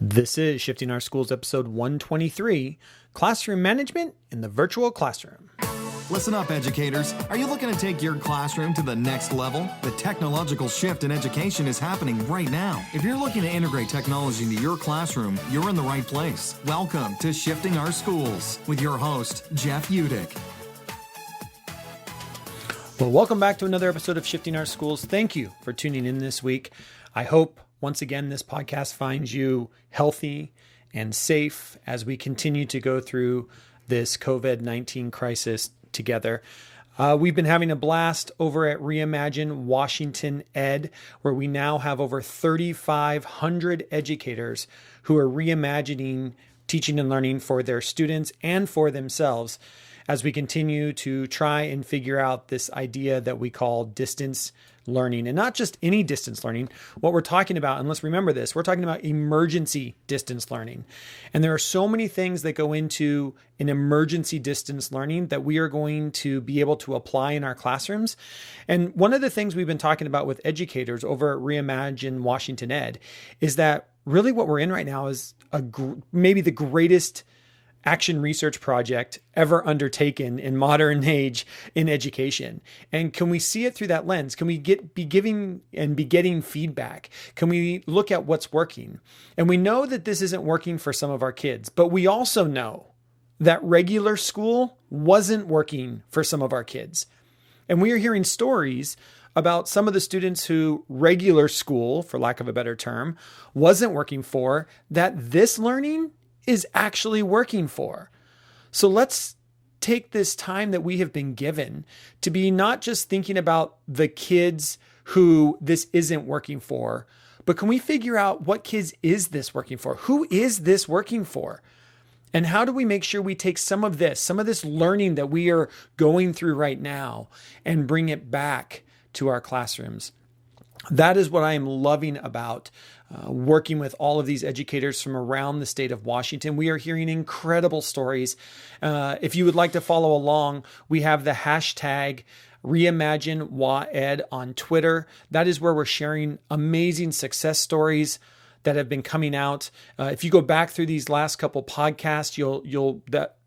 This is Shifting Our Schools, episode 123, Classroom Management in the Virtual Classroom. Listen up, educators. Are you looking to take your classroom to the next level? The technological shift in education is happening right now. If you're looking to integrate technology into your classroom, you're in the right place. Welcome to Shifting Our Schools with your host, Jeff Udick. Well, welcome back to another episode of Shifting Our Schools. Thank you for tuning in this week. I hope, once again, this podcast finds you healthy and safe as we continue to go through this COVID-19 crisis together. We've been having a blast over at Reimagine Washington Ed, where we now have over 3,500 educators who are reimagining teaching and learning for their students and for themselves as we continue to try and figure out this idea that we call distance learning. And not just any distance learning. What we're talking about, and let's remember this, we're talking about emergency distance learning. And there are so many things that go into an emergency distance learning that we are going to be able to apply in our classrooms. And one of the things we've been talking about with educators over at Reimagine Washington Ed is that really what we're in right now is maybe the greatest action research project ever undertaken in modern age in education. And can we see it through that lens? Can we be getting feedback? Can we look at what's working? And we know that this isn't working for some of our kids, but we also know that regular school wasn't working for some of our kids. And we are hearing stories about some of the students who regular school, for lack of a better term, wasn't working for, that this learning is actually working for. So let's take this time that we have been given to be not just thinking about the kids who this isn't working for, but can we figure out what kids is this working for? Who is this working for? And how do we make sure we take some of this learning that we are going through right now and bring it back to our classrooms? That is what I am loving about working with all of these educators from around the state of Washington. We are hearing incredible stories. If you would like to follow along, we have the hashtag ReimagineWaEd on Twitter. That is where we're sharing amazing success stories that have been coming out. If you go back through these last couple podcasts,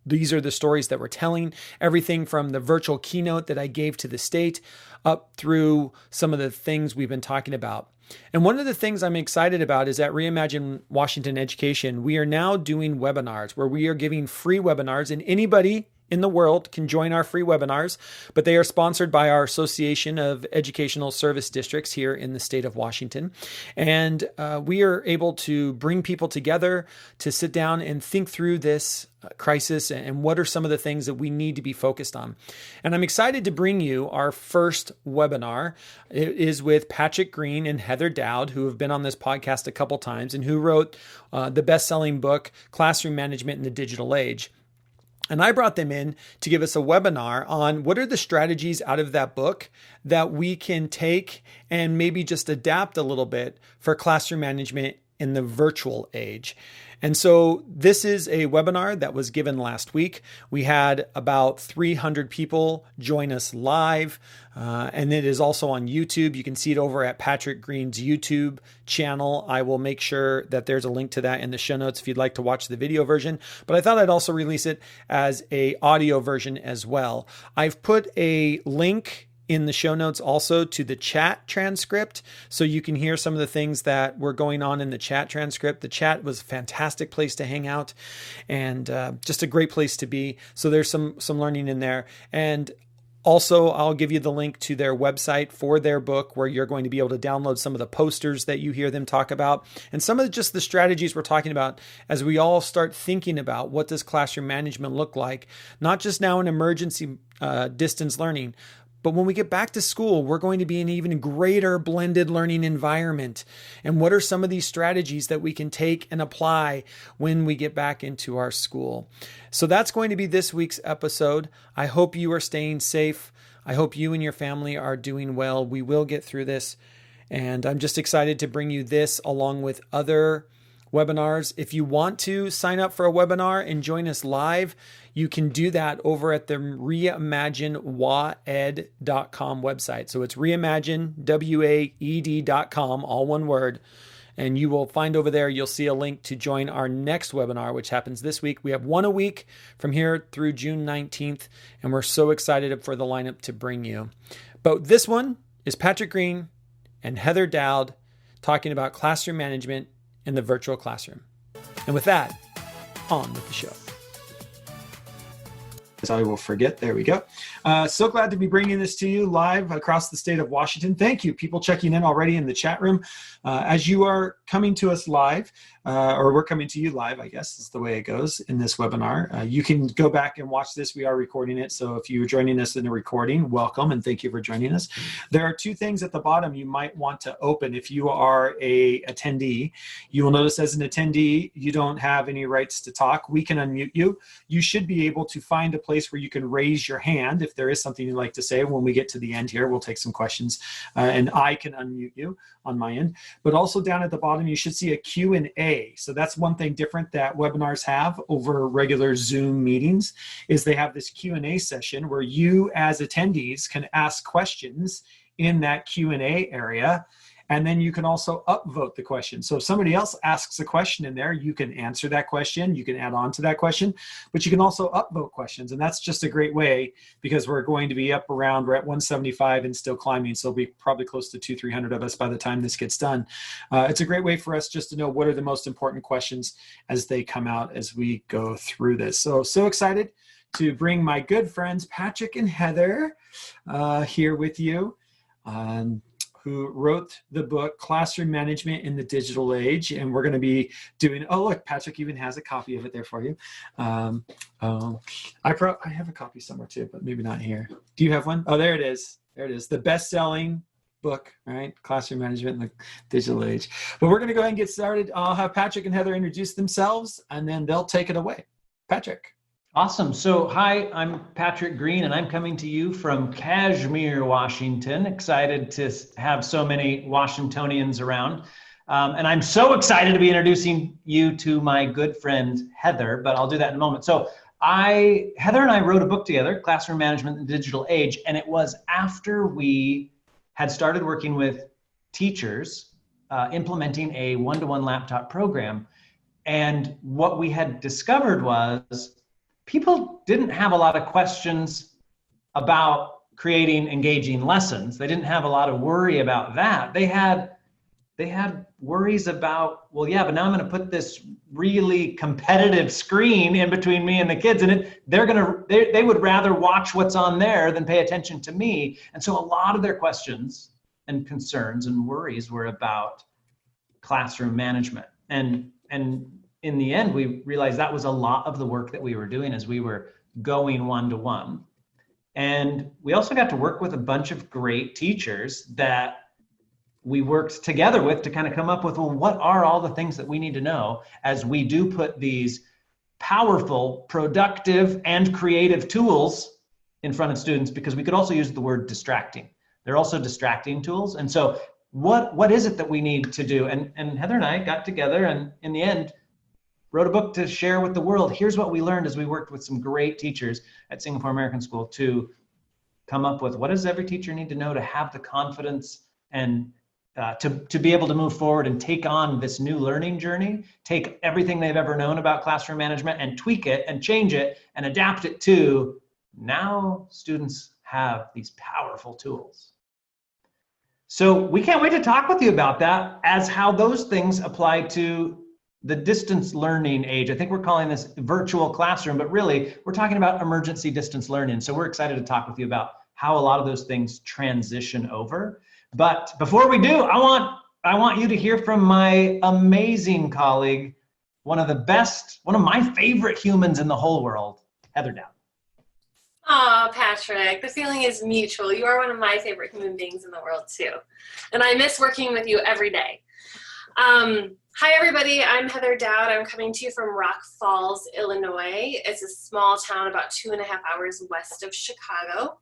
these are the stories that we're telling. Everything from the virtual keynote that I gave to the state up through some of the things we've been talking about. And one of the things I'm excited about is at Reimagine Washington Education, we are now doing webinars where we are giving free webinars, and anybody in the world can join our free webinars, but they are sponsored by our Association of Educational Service Districts here in the state of Washington. And we are able to bring people together to sit down and think through this crisis and what are some of the things that we need to be focused on. And I'm excited to bring you our first webinar. It is with Patrick Green and Heather Dowd, who have been on this podcast a couple times and who wrote the best-selling book, Classroom Management in the Digital Age. And I brought them in to give us a webinar on what are the strategies out of that book that we can take and maybe just adapt a little bit for classroom management in the virtual age. And so this is a webinar that was given last week. We had about 300 people join us live, and it is also on YouTube. You can see it over at Patrick Green's YouTube channel. I will make sure that there's a link to that in the show notes if you'd like to watch the video version. But I thought I'd also release it as an audio version as well. I've put a link in the show notes also to the chat transcript, so you can hear some of the things that were going on in the chat transcript. The chat was a fantastic place to hang out and just a great place to be. So there's some learning in there. And also, I'll give you the link to their website for their book where you're going to be able to download some of the posters that you hear them talk about and some of just the strategies we're talking about as we all start thinking about what does classroom management look like, not just now in emergency distance learning, but when we get back to school, we're going to be in an even greater blended learning environment. And what are some of these strategies that we can take and apply when we get back into our school? So that's going to be this week's episode. I hope you are staying safe. I hope you and your family are doing well. We will get through this. And I'm just excited to bring you this along with other webinars. If you want to sign up for a webinar and join us live, you can do that over at the ReimagineWaEd.com website. So it's Reimagine, WAED.com, all one word. And you will find over there, you'll see a link to join our next webinar, which happens this week. We have one a week from here through June 19th, and we're so excited for the lineup to bring you. But this one is Patrick Green and Heather Dowd talking about classroom management in the virtual classroom. And with that, on with the show. As I will forget, there we go. So glad to be bringing this to you live across the state of Washington. Thank you, people checking in already in the chat room. As you are coming to us live, or we're coming to you live, I guess is the way it goes in this webinar. You can go back and watch this. We are recording it. So if you're joining us in the recording, welcome and thank you for joining us. There are two things at the bottom you might want to open if you are a attendee. You will notice as an attendee, you don't have any rights to talk. We can unmute you. You should be able to find a place where you can raise your hand if there is something you'd like to say. When we get to the end here, we'll take some questions and I can unmute you on my end. But also down at the bottom, you should see a Q&A. So that's one thing different that webinars have over regular Zoom meetings is they have this Q&A session where you as attendees can ask questions in that Q&A area. And then you can also upvote the question. So if somebody else asks a question in there, you can answer that question, you can add on to that question, but you can also upvote questions. And that's just a great way because we're going to be up around, we're at 175 and still climbing. So it'll be probably close to 200-300 of us by the time this gets done. It's a great way for us just to know what are the most important questions as they come out as we go through this. So excited to bring my good friends, Patrick and Heather, here with you. Who wrote the book Classroom Management in the Digital Age. And we're going to be doing, oh, look, Patrick even has a copy of it there for you. I have a copy somewhere too, but maybe not here. Do you have one? Oh, there it is. There it is. The best-selling book, right? Classroom Management in the Digital Age. But we're going to go ahead and get started. I'll have Patrick and Heather introduce themselves, and then they'll take it away. Patrick. Awesome. So hi, I'm Patrick Green, and I'm coming to you from Kashmir, Washington. Excited to have so many Washingtonians around. And I'm so excited to be introducing you to my good friend, Heather, but I'll do that in a moment. So Heather and I wrote a book together, Classroom Management in the Digital Age, and it was after we had started working with teachers implementing a one-to-one laptop program. And what we had discovered was people didn't have a lot of questions about creating engaging lessons. They didn't have a lot of worry about that. They had worries about, well, yeah, but now I'm going to put this really competitive screen in between me and the kids, and they would rather watch what's on there than pay attention to me. And so a lot of their questions and concerns and worries were about classroom management. And in the end, we realized that was a lot of the work that we were doing as we were going one-to-one. And we also got to work with a bunch of great teachers that we worked together with to kind of come up with, well, what are all the things that we need to know as we do put these powerful, productive, and creative tools in front of students, because we could also use the word distracting. They're also distracting tools. And so what is it that we need to do? And Heather and I got together and in the end, wrote a book to share with the world. Here's what we learned as we worked with some great teachers at Singapore American School to come up with what does every teacher need to know to have the confidence and to be able to move forward and take on this new learning journey, take everything they've ever known about classroom management and tweak it and change it and adapt it to now students have these powerful tools. So we can't wait to talk with you about that as how those things apply to the distance learning age. I think we're calling this virtual classroom, but really we're talking about emergency distance learning. So we're excited to talk with you about how a lot of those things transition over. But before we do, I want you to hear from my amazing colleague, one of my favorite humans in the whole world, Heather Dowd. Oh, Patrick, the feeling is mutual. You are one of my favorite human beings in the world too. And I miss working with you every day. Hi, everybody. I'm Heather Dowd. I'm coming to you from Rock Falls, Illinois. It's a small town about 2.5 hours west of Chicago.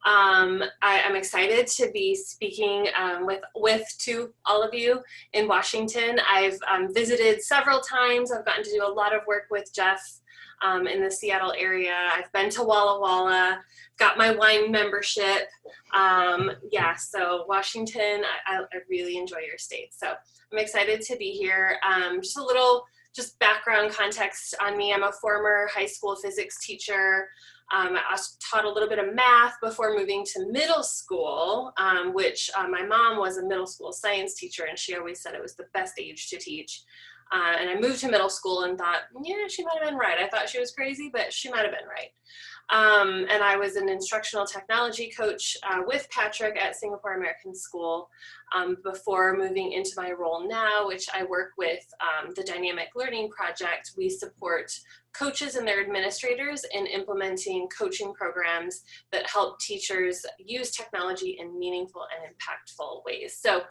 I'm excited to be speaking to all of you in Washington. I've visited several times. I've gotten to do a lot of work with Jeff in the Seattle area. I've been to Walla Walla, got my wine membership. So Washington, I really enjoy your state. So I'm excited to be here. Just a little background context on me. I'm a former high school physics teacher. I also taught a little bit of math before moving to middle school, which my mom was a middle school science teacher, and she always said it was the best age to teach. And I moved to middle school and thought, yeah, she might have been right. I thought she was crazy, but she might have been right. And I was an instructional technology coach with Patrick at Singapore American School before moving into my role now, which I work with the Dynamic Learning Project. We support coaches and their administrators in implementing coaching programs that help teachers use technology in meaningful and impactful ways. So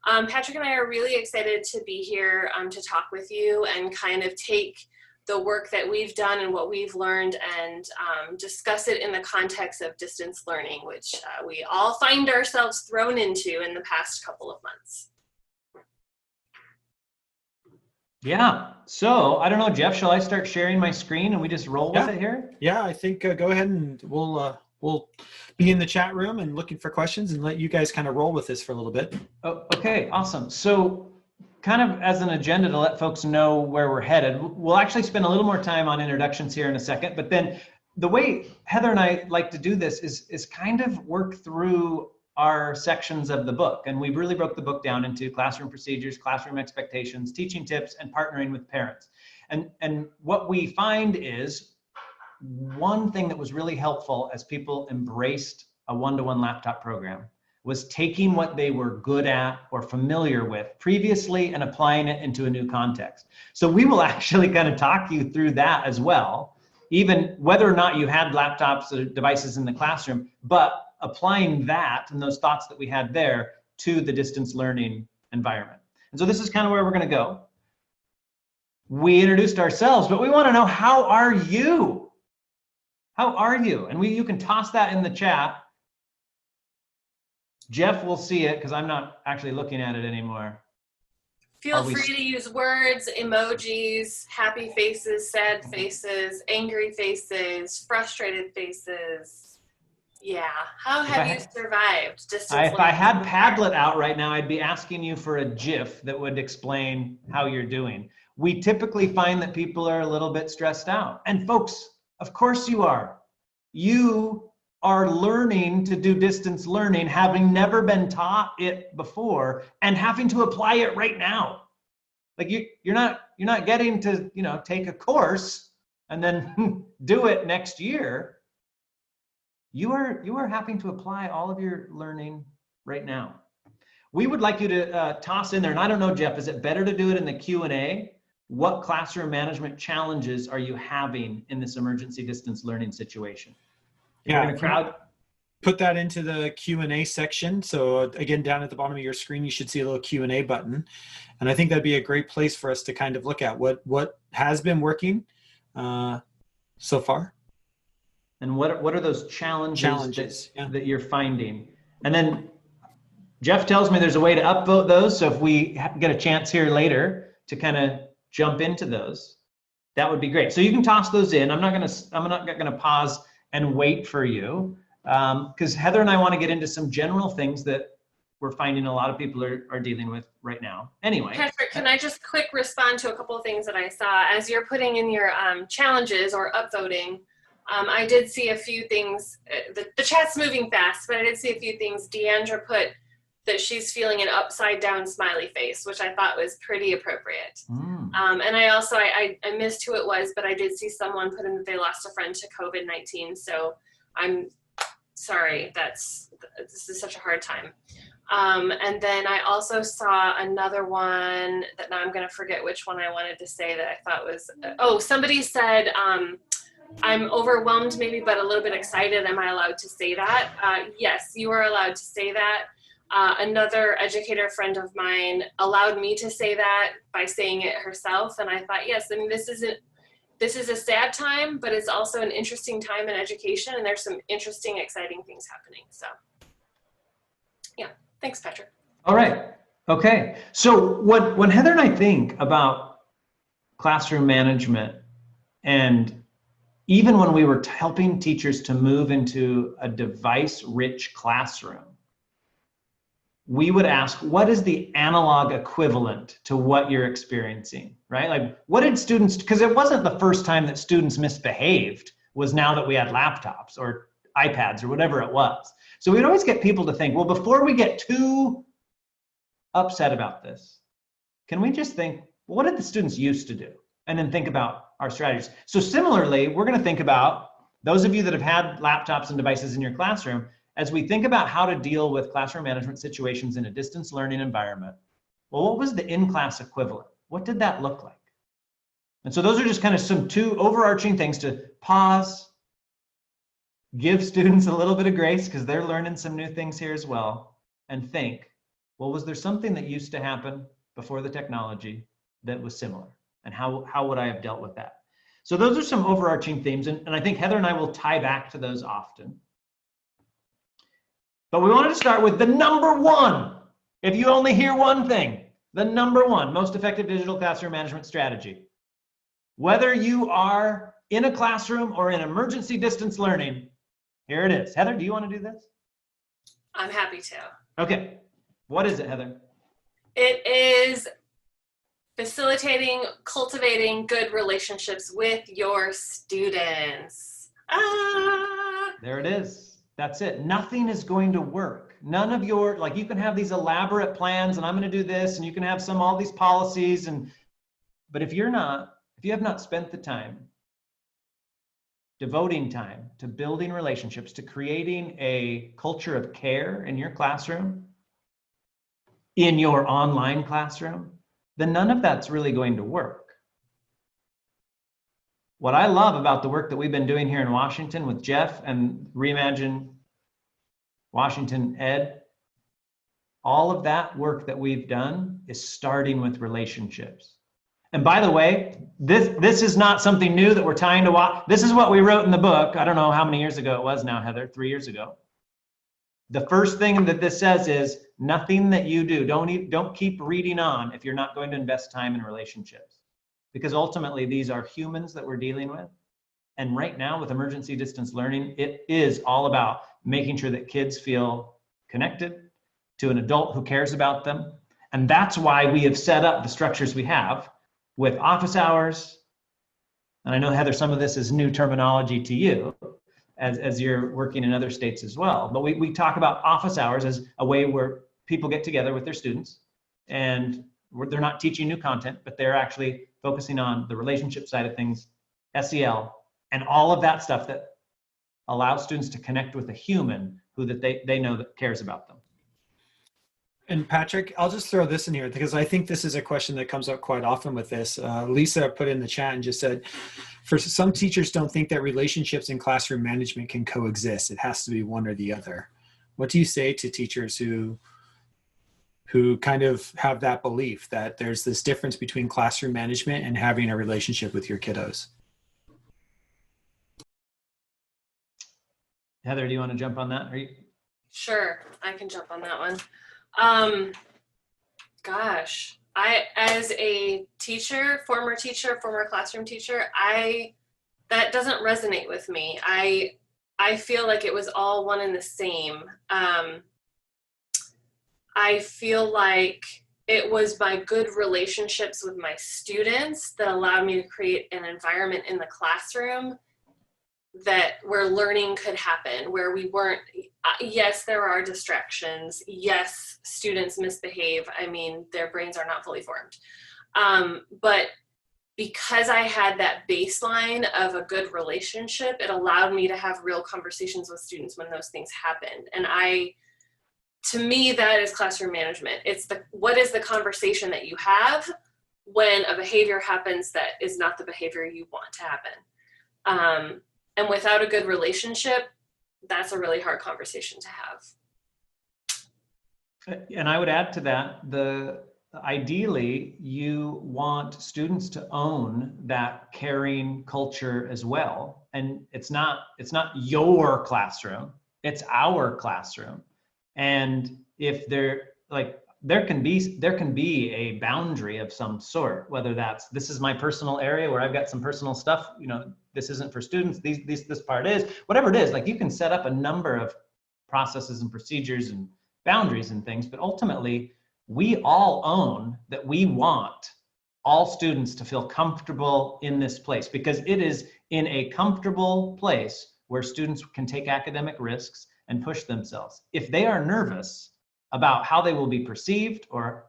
Patrick and I are really excited to be here to talk with you and kind of take the work that we've done and what we've learned and discuss it in the context of distance learning, which we all find ourselves thrown into in the past couple of months. Yeah. So I don't know, Jeff, shall I start sharing my screen and we just roll with it here? Yeah, I think go ahead and we'll be in the chat room and looking for questions and let you guys kind of roll with this for a little bit. Oh, okay, awesome. So kind of as an agenda to let folks know where we're headed, we'll actually spend a little more time on introductions here in a second, but then the way Heather and I like to do this is kind of work through our sections of the book. And we really broke the book down into classroom procedures, classroom expectations, teaching tips, and partnering with parents. And what we find is one thing that was really helpful as people embraced a one-to-one laptop program was taking what they were good at or familiar with previously and applying it into a new context. So we will actually kind of talk you through that as well, even whether or not you had laptops or devices in the classroom, but applying that and those thoughts that we had there to the distance learning environment. And so this is kind of where we're going to go. We introduced ourselves, but we want to know, how are you? How are you? And you can toss that in the chat. Jeff will see it because I'm not actually looking at it anymore. Feel free to use words, emojis, happy faces, sad faces, angry faces, frustrated faces. Yeah. How have you survived distance learning? If I had Padlet out right now, I'd be asking you for a GIF that would explain how you're doing. We typically find that people are a little bit stressed out. And folks, of course you are. You are learning to do distance learning, having never been taught it before and having to apply it right now. Like you're not getting to, take a course and then do it next year. You are having to apply all of your learning right now. We would like you to toss in there, and I don't know, Jeff, is it better to do it in the Q&A? What classroom management challenges are you having in this emergency distance learning situation? Yeah, put that into the Q&A section. So again, down at the bottom of your screen, you should see a little Q&A button. And I think that'd be a great place for us to kind of look at what has been working so far. And what are those challenges that you're finding? And then Jeff tells me there's a way to upvote those. So if we get a chance here later to kind of jump into those, that would be great. So you can toss those in. I'm not gonna pause and wait for you because Heather and I want to get into some general things that we're finding a lot of people are dealing with right now. Anyway. Patrick, can I just quick respond to a couple of things that I saw as you're putting in your challenges or upvoting? I did see a few things. The chat's moving fast, but I did see a few things. Deandra put that she's feeling an upside down smiley face, which I thought was pretty appropriate. And I also, I missed who it was, but I did see someone put in that they lost a friend to COVID-19. So I'm sorry, this is such a hard time. And then I also saw another one that now I'm going to forget which one I wanted to say that I thought was, somebody said, I'm overwhelmed maybe, but a little bit excited. Am I allowed to say that? Yes, you are allowed to say that. Another educator friend of mine allowed me to say that by saying it herself. And I thought, yes, I mean, this is a sad time, but it's also an interesting time in education. And there's some interesting, exciting things happening. So yeah, thanks, Patrick. All right. Okay. So when Heather and I think about classroom management and even when we were helping teachers to move into a device-rich classroom, we would ask, what is the analog equivalent to what you're experiencing, right? Like, what did students, because it wasn't the first time that students misbehaved, was now that we had laptops or iPads or whatever it was. So we'd always get people to think, well, before we get too upset about this, can we just think, well, what did the students used to do? And then think about our strategies. So similarly, we're going to think about those of you that have had laptops and devices in your classroom, as we think about how to deal with classroom management situations in a distance learning environment. Well, what was the in-class equivalent? What did that look like? And so those are just kind of some two overarching things to pause, give students a little bit of grace because they're learning some new things here as well, and think, well, was there something that used to happen before the technology that was similar? And how would I have dealt with that? So those are some overarching themes, and I think Heather and I will tie back to those often. But we wanted to start with the number one. If you only hear one thing, the number one most effective digital classroom management strategy. Whether you are in a classroom or in emergency distance learning, here it is. Heather, do you want to do this? I'm happy to. Okay. What is it, Heather? It is facilitating, cultivating good relationships with your students. There it is. That's it. Nothing is going to work. None of your, like, you can have these elaborate plans and I'm going to do this and you can have all these policies, but if you have not spent the time, devoting time to building relationships, to creating a culture of care in your classroom, in your online classroom, then none of that's really going to work. What I love about the work that we've been doing here in Washington with Jeff and Reimagine Washington Ed, all of that work that we've done is starting with relationships. And by the way, this is not something new that we're tying to this is what we wrote in the book. I don't know how many years ago it was now, Heather, 3 years ago. The first thing that this says is nothing that you do, don't keep reading on if you're not going to invest time in relationships. Because ultimately these are humans that we're dealing with. And right now with emergency distance learning, it is all about making sure that kids feel connected to an adult who cares about them. And that's why we have set up the structures we have with office hours. And I know, Heather, some of this is new terminology to you as you're working in other states as well. But we talk about office hours as a way where people get together with their students and they're not teaching new content, but they're actually focusing on the relationship side of things, SEL, and all of that stuff that allows students to connect with a human who that they know that cares about them. And Patrick, I'll just throw this in here because I think this is a question that comes up quite often with this. Lisa put in the chat and just said, for some teachers don't think that relationships and classroom management can coexist. It has to be one or the other. What do you say to teachers who kind of have that belief that there's this difference between classroom management and having a relationship with your kiddos? Heather, do you want to jump on that? Sure, I can jump on that one. Gosh, as a teacher, former classroom teacher, that doesn't resonate with me. I feel like it was all one and the same. I feel like it was my good relationships with my students that allowed me to create an environment in the classroom where learning could happen, where we weren't, yes, there are distractions. Yes, students misbehave. I mean, their brains are not fully formed. But because I had that baseline of a good relationship, it allowed me to have real conversations with students when those things happened. And to me, that is classroom management. It's what is the conversation that you have when a behavior happens that is not the behavior you want to happen. And without a good relationship, that's a really hard conversation to have. And I would add to that, ideally, you want students to own that caring culture as well. And it's not your classroom, it's our classroom. And if they're like, there can be a boundary of some sort, whether that's, this is my personal area where I've got some personal stuff, this isn't for students, this part is, whatever it is, like you can set up a number of processes and procedures and boundaries and things, but ultimately we all own that we want all students to feel comfortable in this place, because it is in a comfortable place where students can take academic risks and push themselves. If they are nervous about how they will be perceived or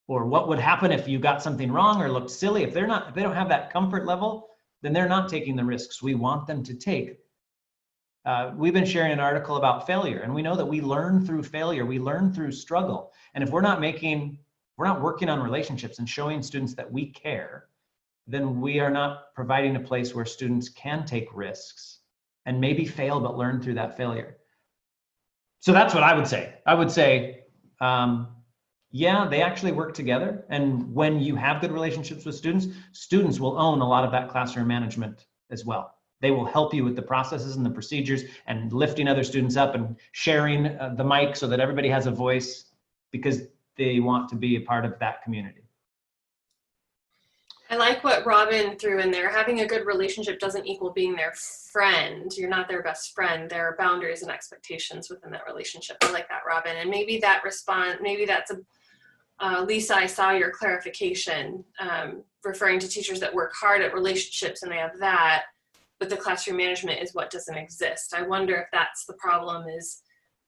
what would happen if you got something wrong or looked silly, if they don't have that comfort level, then they're not taking the risks we want them to take. We've been sharing an article about failure, and we know that we learn through failure, we learn through struggle. And if we're not working on relationships and showing students that we care, then we are not providing a place where students can take risks and maybe fail, but learn through that failure. So that's what I would say. I would say, yeah, they actually work together. And when you have good relationships with students, students will own a lot of that classroom management as well. They will help you with the processes and the procedures and lifting other students up and sharing the mic so that everybody has a voice, because they want to be a part of that community. I like what Robin threw in there. Having a good relationship doesn't equal being their friend. You're not their best friend. There are boundaries and expectations within that relationship. I like that, Robin. And maybe that's Lisa, I saw your clarification, referring to teachers that work hard at relationships and they have that, but the classroom management is what doesn't exist. I wonder if that's the problem, is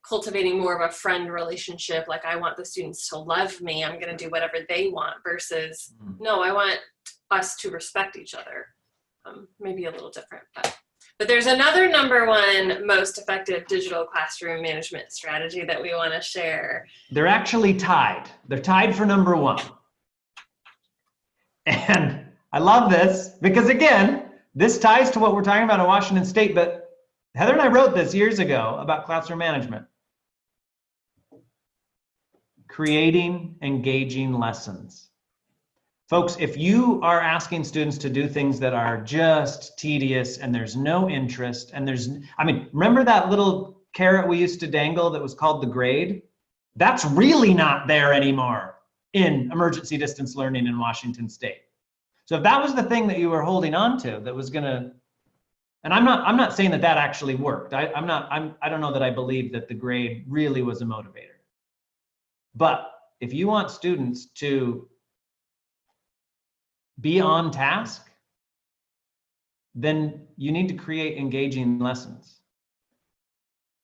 cultivating more of a friend relationship. Like, I want the students to love me, I'm going to do whatever they want, versus no, I want us to respect each other. Maybe a little different, but there's another number one most effective digital classroom management strategy that we want to share. They're actually tied. They're tied for number one. And I love this because, again, this ties to what we're talking about in Washington State, but Heather and I wrote this years ago about classroom management. Creating engaging lessons. Folks, if you are asking students to do things that are just tedious and there's no interest and remember that little carrot we used to dangle that was called the grade? That's really not there anymore in emergency distance learning in Washington State. So if that was the thing that you were holding on to that was gonna, and I'm not saying that actually worked. I don't know that I believe that the grade really was a motivator. But if you want students to be on task, then you need to create engaging lessons.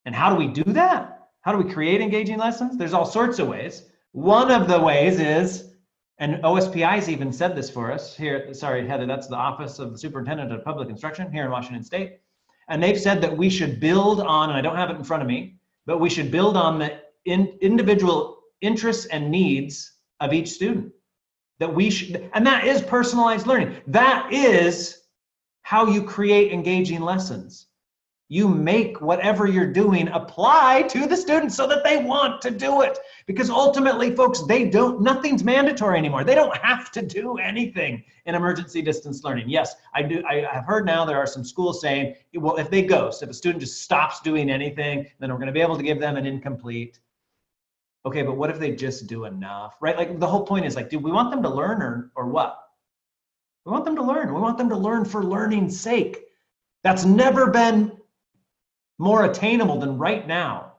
And how do we do that? How do we create engaging lessons? There's all sorts of ways. One of the ways is, and OSPI's even said this for us here, sorry, Heather, that's the Office of the Superintendent of Public Instruction here in Washington State. And they've said that we should build on, and I don't have it in front of me, but we should build on the individual interests and needs of each student. That we should, and that is personalized learning. That is how you create engaging lessons. You make whatever you're doing apply to the students so that they want to do it. Because ultimately, folks, nothing's mandatory anymore. They don't have to do anything in emergency distance learning. Yes, I have heard now there are some schools saying, well, if a student just stops doing anything, then we're going to be able to give them an incomplete. Okay, but what if they just do enough, right? Like, the whole point is, like, do we want them to learn or what? We want them to learn. We want them to learn for learning's sake. That's never been more attainable than right now,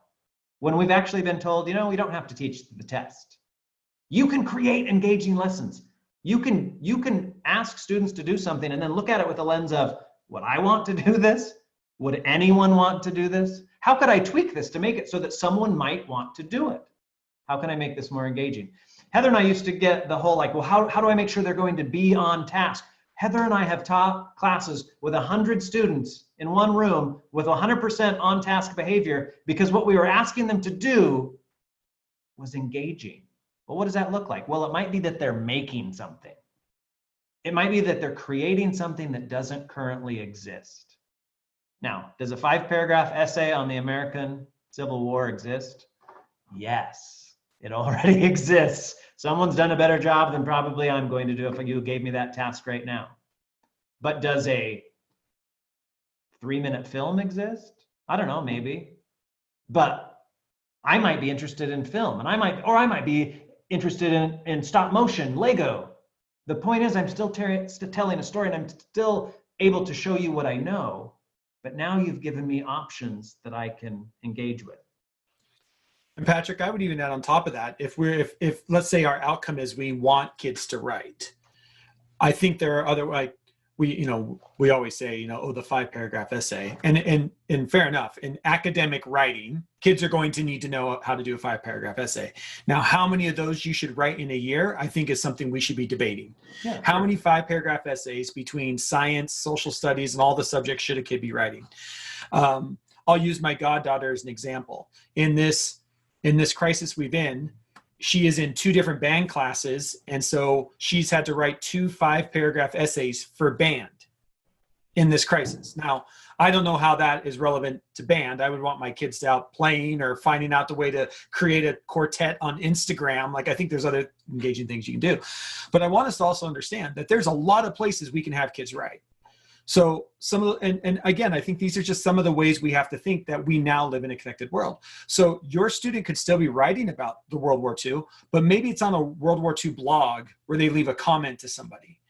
when we've actually been told, we don't have to teach the test. You can create engaging lessons. You can ask students to do something and then look at it with a lens of, would I want to do this? Would anyone want to do this? How could I tweak this to make it so that someone might want to do it? How can I make this more engaging? Heather and I used to get the whole, like, well, how do I make sure they're going to be on task? Heather and I have taught classes with 100 students in one room with 100% on task behavior, because what we were asking them to do was engaging. Well, what does that look like? Well, it might be that they're making something. It might be that they're creating something that doesn't currently exist. Now, does a 5-paragraph essay on the American Civil War exist? Yes. It already exists. Someone's done a better job than probably I'm going to do if you gave me that task right now. But does a 3-minute film exist? I don't know, maybe. But I might be interested in film, and I might be interested in stop motion, Lego. The point is, I'm still telling a story, and I'm still able to show you what I know, but now you've given me options that I can engage with. And Patrick, I would even add on top of that, if let's say our outcome is we want kids to write, I think there are other, like we always say, the 5-paragraph essay, and fair enough. In academic writing, kids are going to need to know how to do a 5-paragraph essay. Now, how many of those you should write in a year, I think is something we should be debating. Yeah, how many 5-paragraph essays between science, social studies, and all the subjects should a kid be writing? I'll use my goddaughter as an example. In this crisis we've in, she is in 2 different band classes, and so she's had to write 2 5-paragraph essays for band in this crisis. Now, I don't know how that is relevant to band. I would want my kids to out playing or finding out the way to create a quartet on Instagram. Like, I think there's other engaging things you can do. But I want us to also understand that there's a lot of places we can have kids write. So and again, I think these are just some of the ways we have to think that we now live in a connected world. So your student could still be writing about the World War II, but maybe it's on a World War II blog where they leave a comment to somebody.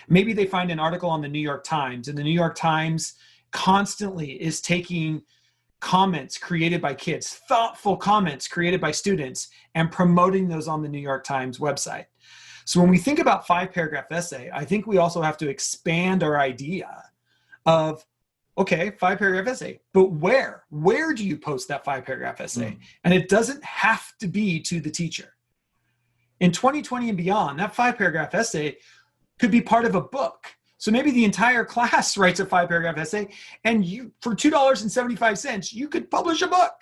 Maybe they find an article on the New York Times, and the New York Times constantly is taking comments created by kids, thoughtful comments created by students, and promoting those on the New York Times website. So when we think about 5-paragraph essay, I think we also have to expand our idea of, okay, 5-paragraph essay, but where do you post that 5-paragraph essay? And it doesn't have to be to the teacher. In 2020 and beyond, that 5-paragraph essay could be part of a book. So maybe the entire class writes a 5-paragraph essay, and you, for $2.75, you could publish a book,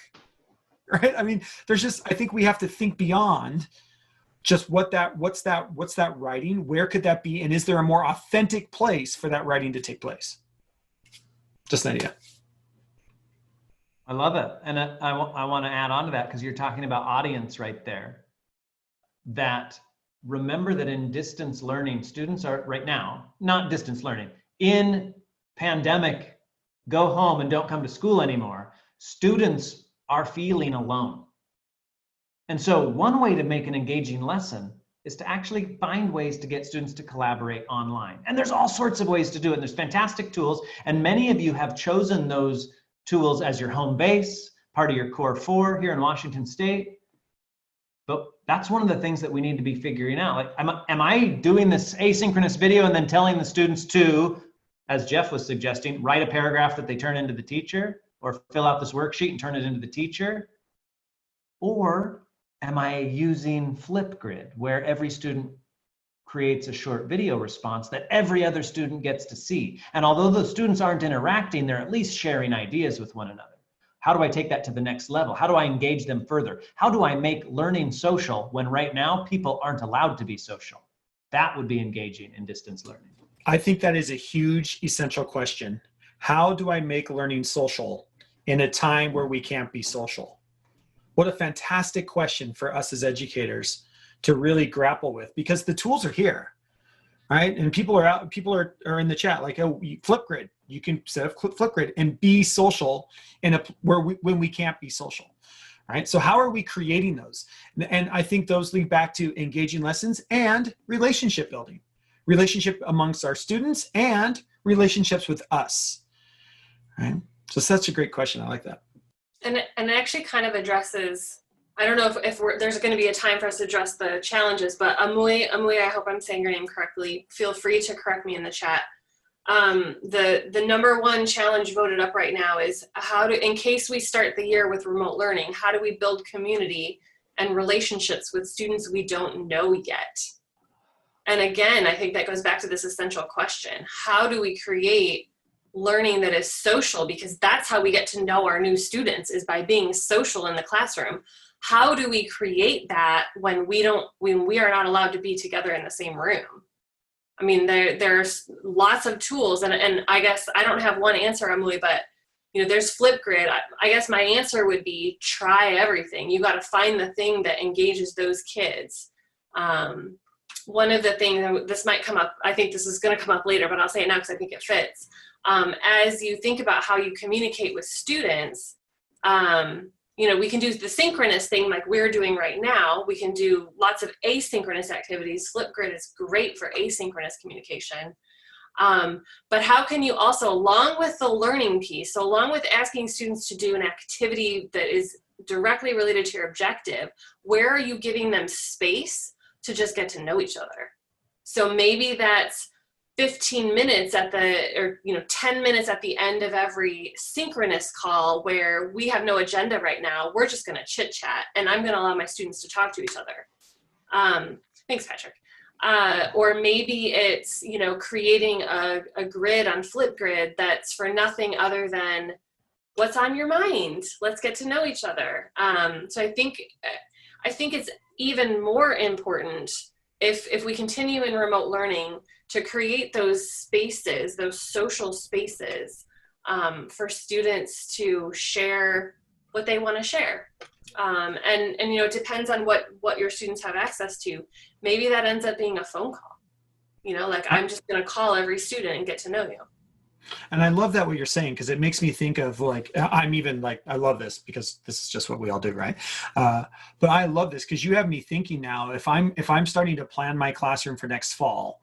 right? I mean, I think we have to think beyond just what's that writing? Where could that be? And is there a more authentic place for that writing to take place? Just an idea. I love it. And I want to add on to that, because you're talking about audience right there. That remember that in distance learning, students are right now, not distance learning, in pandemic, go home and don't come to school anymore. Students are feeling alone. And so one way to make an engaging lesson is to actually find ways to get students to collaborate online. And there's all sorts of ways to do it. And there's fantastic tools. And many of you have chosen those tools as your home base, part of your core 4 here in Washington State. But that's one of the things that we need to be figuring out. Like, am I doing this asynchronous video and then telling the students to, as Jeff was suggesting, write a paragraph that they turn into the teacher, or fill out this worksheet and turn it into the teacher? Or am I using Flipgrid, where every student creates a short video response that every other student gets to see? And although the students aren't interacting, they're at least sharing ideas with one another. How do I take that to the next level? How do I engage them further? How do I make learning social when right now people aren't allowed to be social? That would be engaging in distance learning. I think that is a huge, essential question. How do I make learning social in a time where we can't be social? What a fantastic question for us as educators to really grapple with, because the tools are here, right? And people are in the chat like, oh, Flipgrid, you can set up Flipgrid and be social when we can't be social, right? So how are we creating those? And I think those lead back to engaging lessons and relationship building, relationship amongst our students and relationships with us, right? So such a great question. I like that. And it actually kind of addresses, I don't know if there's going to be a time for us to address the challenges, but Amuli, I hope I'm saying your name correctly. Feel free to correct me in the chat. The number 1 challenge voted up right now is in case we start the year with remote learning, how do we build community and relationships with students we don't know yet? And again, I think that goes back to this essential question. How do we create learning that is social? Because that's how we get to know our new students, is by being social in the classroom. How do we create that when we are not allowed to be together in the same room? I mean, there's lots of tools, and I guess I don't have one answer, Emily, but there's Flipgrid. I guess my answer would be try everything. You got to find the thing that engages those kids. One of the things, this might come up, I think this is going to come up later, but I'll say it now because I think it fits. As you think about how you communicate with students, we can do the synchronous thing like we're doing right now. We can do lots of asynchronous activities. Flipgrid is great for asynchronous communication. But how can you also, along with the learning piece, so along with asking students to do an activity that is directly related to your objective, where are you giving them space to just get to know each other? So maybe that's 15 minutes or 10 minutes at the end of every synchronous call where we have no agenda right now. We're just going to chit chat, and I'm going to allow my students to talk to each other. Thanks, Patrick. Or maybe it's, creating a grid on Flipgrid that's for nothing other than what's on your mind. Let's get to know each other. So I think it's even more important if we continue in remote learning to create those spaces, those social spaces, for students to share what they want to share. And it depends on what your students have access to. Maybe that ends up being a phone call. I'm just going to call every student and get to know you. And I love that what you're saying, because it makes me think of I love this because this is just what we all do, right? But I love this because you have me thinking now, if I'm starting to plan my classroom for next fall,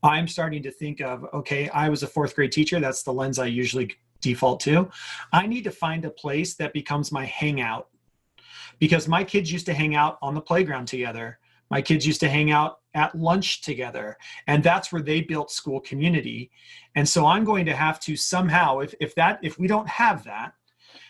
I'm starting to think of, okay, I was a fourth grade teacher. That's the lens I usually default to. I need to find a place that becomes my hangout, because my kids used to hang out on the playground together. My kids used to hang out at lunch together, and that's where they built school community. And so I'm going to have to somehow, if we don't have that,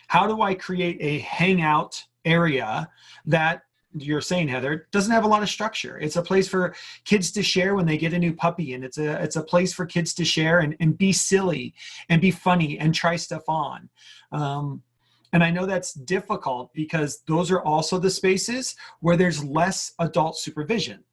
how do I create a hangout area that you're saying, Heather, doesn't have a lot of structure? It's a place for kids to share when they get a new puppy, and it's a place for kids to share and be silly and be funny and try stuff on. And I know that's difficult because those are also the spaces where there's less adult supervision.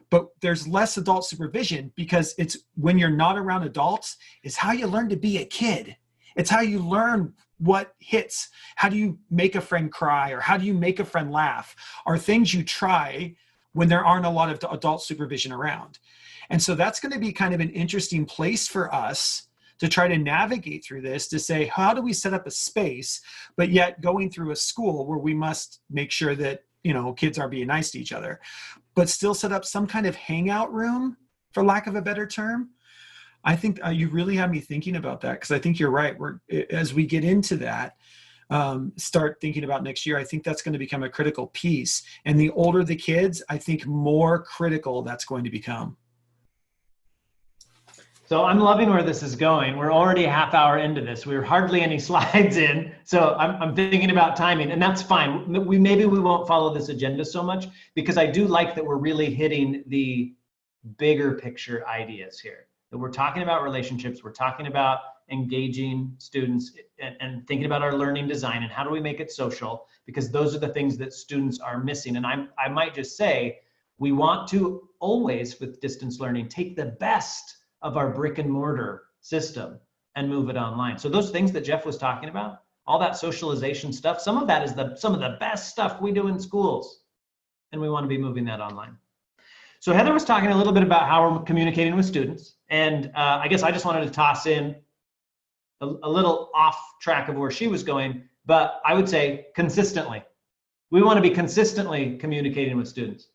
But there's less adult supervision because it's when you're not around adults is how you learn to be a kid. It's how you learn what hits. How do you make a friend cry, or how do you make a friend laugh, are things you try when there aren't a lot of adult supervision around. And so that's going to be kind of an interesting place for us to try to navigate through this, to say, how do we set up a space, but yet going through a school where we must make sure that, kids are being nice to each other, but still set up some kind of hangout room, for lack of a better term. I think you really have me thinking about that, because I think you're right. As we get into that, start thinking about next year, I think that's going to become a critical piece. And the older the kids, I think more critical that's going to become. So I'm loving where this is going. We're already a half hour into this. We're hardly any slides in. So I'm thinking about timing, and that's fine. Maybe we won't follow this agenda so much, because I do like that we're really hitting the bigger picture ideas here. That we're talking about relationships, we're talking about engaging students and thinking about our learning design and how do we make it social, because those are the things that students are missing. And I might just say, we want to always, with distance learning, take the best of our brick and mortar system and move it online. So those things that Jeff was talking about, all that socialization stuff, some of that is some of the best stuff we do in schools, and we want to be moving that online. So Heather was talking a little bit about how we're communicating with students, and I guess I just wanted to toss in a little off track of where she was going, but I would say consistently. We want to be consistently communicating with students,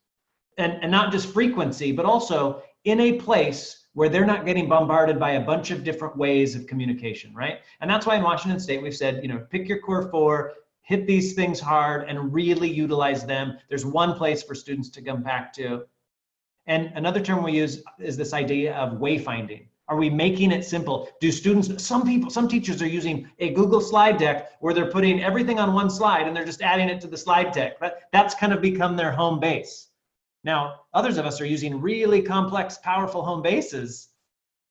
and not just frequency, but also in a place where they're not getting bombarded by a bunch of different ways of communication, right? And that's why in Washington State, we've said, pick your core 4, hit these things hard and really utilize them. There's one place for students to come back to. And another term we use is this idea of wayfinding. Are we making it simple? Do students, some teachers are using a Google slide deck where they're putting everything on one slide and they're just adding it to the slide deck. That's kind of become their home base. Now, others of us are using really complex, powerful home bases,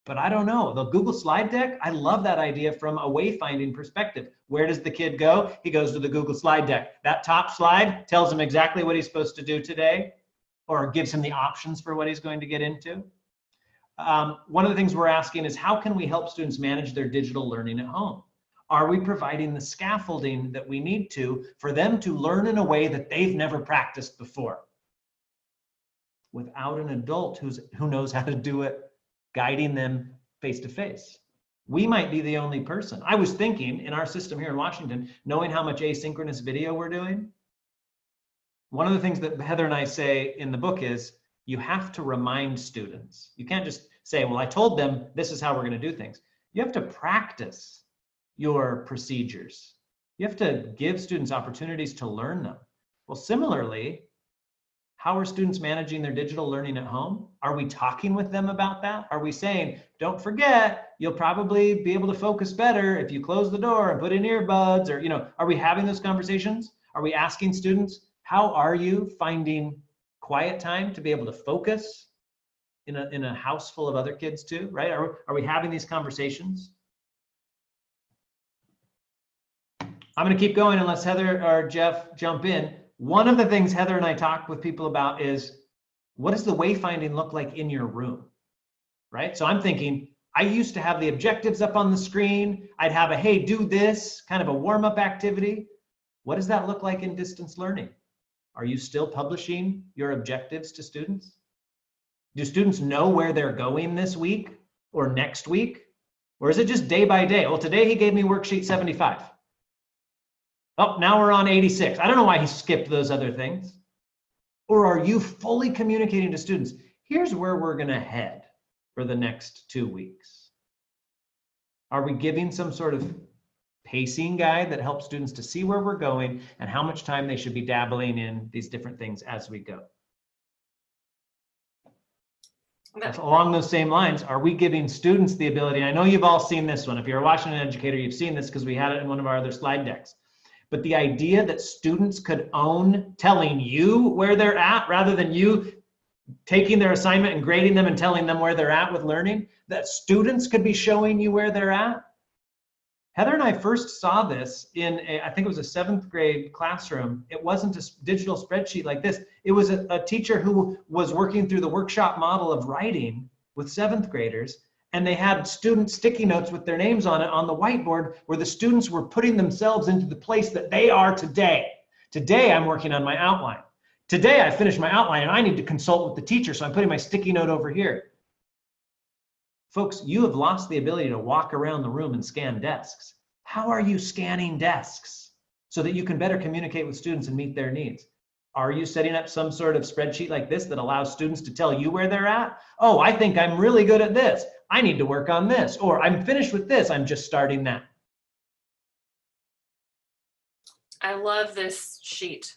but I don't know. The Google slide deck, I love that idea from a wayfinding perspective. Where does the kid go? He goes to the Google slide deck. That top slide tells him exactly what he's supposed to do today, or gives him the options for what he's going to get into. One of the things we're asking is, how can we help students manage their digital learning at home? Are we providing the scaffolding that we need to for them to learn in a way that they've never practiced before, without an adult who knows how to do it, guiding them face to face? We might be the only person. I was thinking in our system here in Washington, knowing how much asynchronous video we're doing, one of the things that Heather and I say in the book is you have to remind students. You can't just say, well, I told them this is how we're going to do things. You have to practice your procedures. You have to give students opportunities to learn them. Well, similarly, how are students managing their digital learning at home? Are we talking with them about that? Are we saying, don't forget, you'll probably be able to focus better if you close the door and put in earbuds, or, are we having those conversations? Are we asking students, how are you finding quiet time to be able to focus in a house full of other kids too, right? Are we having these conversations? I'm gonna keep going unless Heather or Jeff jump in. One of the things Heather and I talk with people about is, what does the wayfinding look like in your room, right? So I'm thinking, I used to have the objectives up on the screen. I'd have a, hey, do this, kind of a warm-up activity. What does that look like in distance learning? Are you still publishing your objectives to students? Do students know where they're going this week or next week? Or is it just day by day? Well, today he gave me worksheet 75. Oh, now we're on 86. I don't know why he skipped those other things. Or are you fully communicating to students, here's where we're gonna head for the next 2 weeks? Are we giving some sort of pacing guide that helps students to see where we're going and how much time they should be dabbling in these different things as we go? Along those same lines, are we giving students the ability, and I know you've all seen this one. If you're a Washington educator, you've seen this because we had it in one of our other slide decks. But the idea that students could own telling you where they're at rather than you taking their assignment and grading them and telling them where they're at with learning, that students could be showing you where they're at. Heather and I first saw this in, I think it was a 7th grade classroom. It wasn't a digital spreadsheet like this. It was a teacher who was working through the workshop model of writing with 7th graders. And they had student sticky notes with their names on it on the whiteboard where the students were putting themselves into the place that they are today. Today, I'm working on my outline. Today, I finished my outline and I need to consult with the teacher, so I'm putting my sticky note over here. Folks, you have lost the ability to walk around the room and scan desks. How are you scanning desks so that you can better communicate with students and meet their needs? Are you setting up some sort of spreadsheet like this that allows students to tell you where they're at? Oh, I think I'm really good at this. I need to work on this. Or I'm finished with this. I'm just starting that. I love this sheet.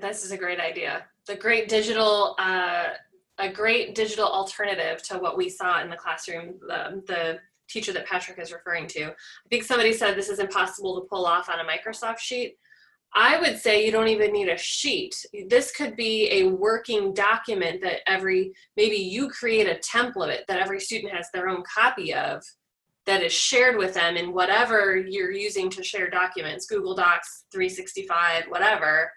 This is a great idea. A great digital alternative to what we saw in the classroom, the teacher that Patrick is referring to. I think somebody said this is impossible to pull off on a Microsoft sheet. I would say you don't even need a sheet. This could be a working document that maybe you create a template that every student has their own copy of that is shared with them in whatever you're using to share documents, Google Docs, 365, whatever.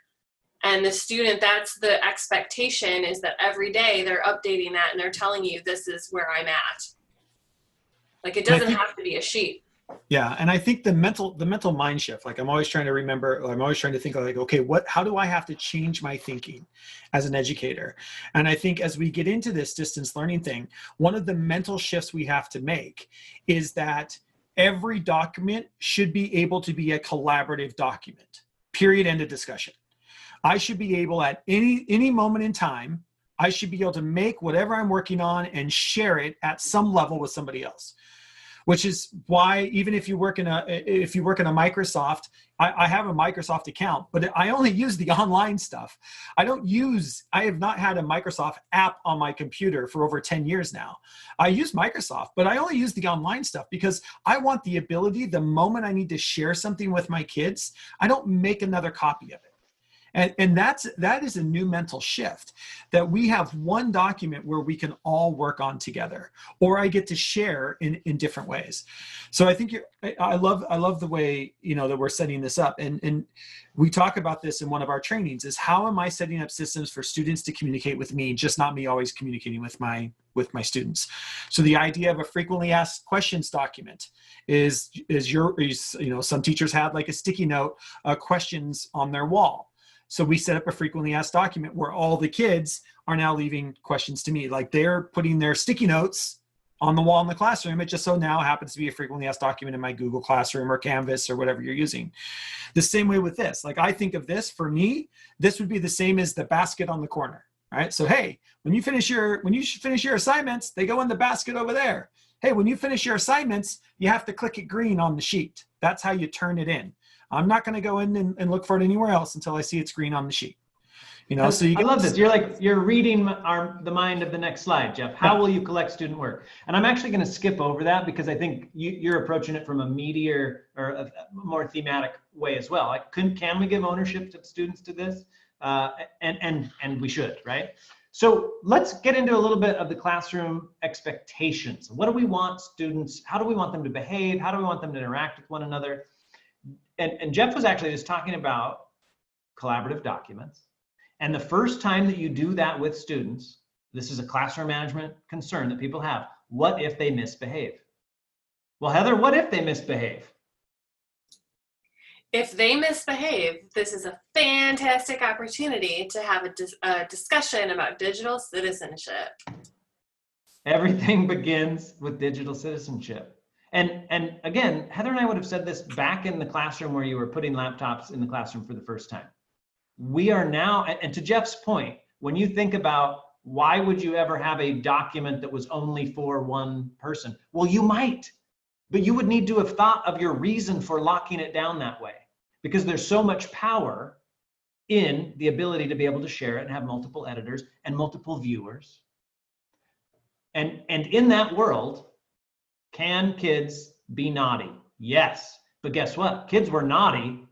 And the student, that's the expectation, is that every day they're updating that and they're telling you this is where I'm at. Like, it doesn't have to be a sheet. Yeah, and I think the mental mind shift, like I'm always trying to remember, I'm always trying to think like, okay, how do I have to change my thinking as an educator? And I think as we get into this distance learning thing, one of the mental shifts we have to make is that every document should be able to be a collaborative document, period, end of discussion. I should be able at any moment in time, I should be able to make whatever I'm working on and share it at some level with somebody else. Which is why even if you work in a Microsoft, I have a Microsoft account, but I only use the online stuff. I have not had a Microsoft app on my computer for over 10 years now. I use Microsoft, but I only use the online stuff because I want the ability, the moment I need to share something with my kids, I don't make another copy of it. And that is a new mental shift, that we have one document where we can all work on together, or I get to share in different ways. So I think I love the way, that we're setting this up. And we talk about this in one of our trainings, is how am I setting up systems for students to communicate with me, just not me always communicating with my students. So the idea of a frequently asked questions document is some teachers have like a sticky note, questions on their wall. So we set up a frequently asked document where all the kids are now leaving questions to me. Like they're putting their sticky notes on the wall in the classroom. It just so now happens to be a frequently asked document in my Google Classroom or Canvas or whatever you're using. The same way with this. Like I think of this, for me, this would be the same as the basket on the corner, right? So, hey, when you finish your assignments, they go in the basket over there. Hey, when you finish your assignments, you have to click it green on the sheet. That's how you turn it in. I'm not going to go in and look for it anywhere else until I see it's green on the sheet. You know, so I love this. You're reading the mind of the next slide, Jeff. How will you collect student work? And I'm actually going to skip over that because I think you're approaching it from a meatier or a more thematic way as well. Like, can we give ownership to students to this? And we should, right? So let's get into a little bit of the classroom expectations. What do we want students? How do we want them to behave? How do we want them to interact with one another? And Jeff was actually just talking about collaborative documents. And the first time that you do that with students, this is a classroom management concern that people have. What if they misbehave? Well, Heather, what if they misbehave? If they misbehave, this is a fantastic opportunity to have a discussion about digital citizenship. Everything begins with digital citizenship. And again, Heather and I would have said this back in the classroom where you were putting laptops in the classroom for the first time. We are now, and to Jeff's point, when you think about why would you ever have a document that was only for one person? Well, you might, but you would need to have thought of your reason for locking it down that way, because there's so much power in the ability to be able to share it and have multiple editors and multiple viewers. And in that world, can kids be naughty? Yes, but guess what? Kids were naughty.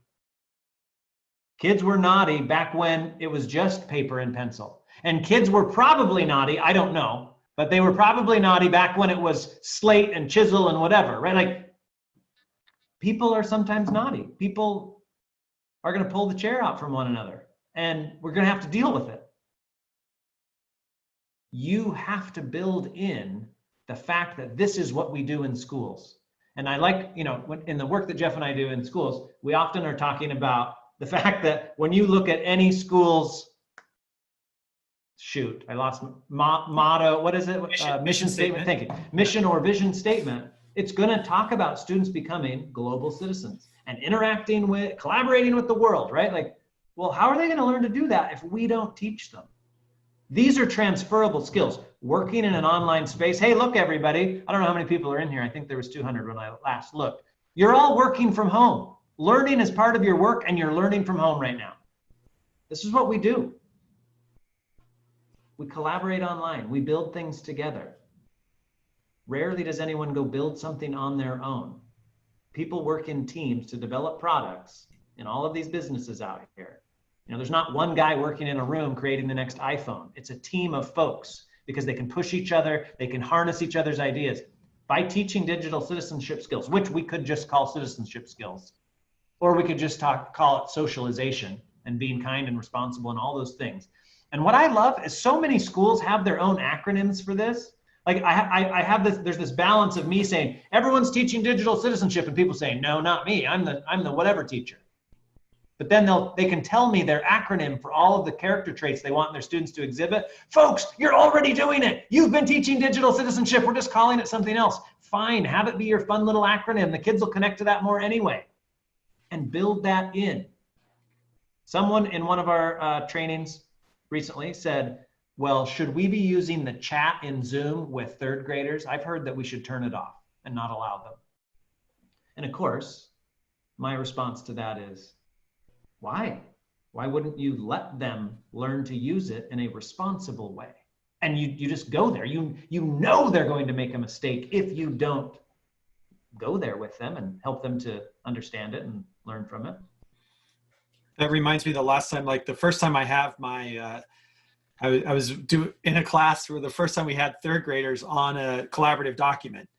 Kids were naughty back when it was just paper and pencil. And kids were probably naughty, I don't know, but they were probably naughty back when it was slate and chisel and whatever, right? Like, people are sometimes naughty. People are going to pull the chair out from one another, and we're going to have to deal with it. You have to build in the fact that this is what we do in schools. And I like, in the work that Jeff and I do in schools, we often are talking about the fact that when you look at any school's, motto, what is it? Mission statement. Thank you. Mission or vision statement. It's going to talk about students becoming global citizens and collaborating with the world, right? Like, well, how are they going to learn to do that if we don't teach them? These are transferable skills. Working in an online space. Hey, look, everybody. I don't know how many people are in here. I think there was 200 when I last looked. You're all working from home. Learning is part of your work, and you're learning from home right now. This is what we do. We collaborate online. We build things together. Rarely does anyone go build something on their own. People work in teams to develop products in all of these businesses out here. There's not one guy working in a room creating the next iPhone. It's a team of folks because they can push each other. They can harness each other's ideas. By teaching digital citizenship skills, which we could just call citizenship skills, or we could just call it socialization and being kind and responsible and all those things. And what I love is so many schools have their own acronyms for this. Like I have this, there's this balance of me saying, everyone's teaching digital citizenship, and people saying, no, not me, I'm the whatever teacher. But then they can tell me their acronym for all of the character traits they want their students to exhibit. Folks, you're already doing it. You've been teaching digital citizenship. We're just calling it something else. Fine, have it be your fun little acronym. The kids will connect to that more anyway. And build that in. Someone in one of our trainings recently said, well, should we be using the chat in Zoom with third graders? I've heard that we should turn it off and not allow them. And of course, my response to that is, why? Why wouldn't you let them learn to use it in a responsible way? And you just go there. You know they're going to make a mistake if you don't go there with them and help them to understand it and learn from it. That reminds me the last time, like the first time I have my, I was in a class where the first time we had third graders on a collaborative document.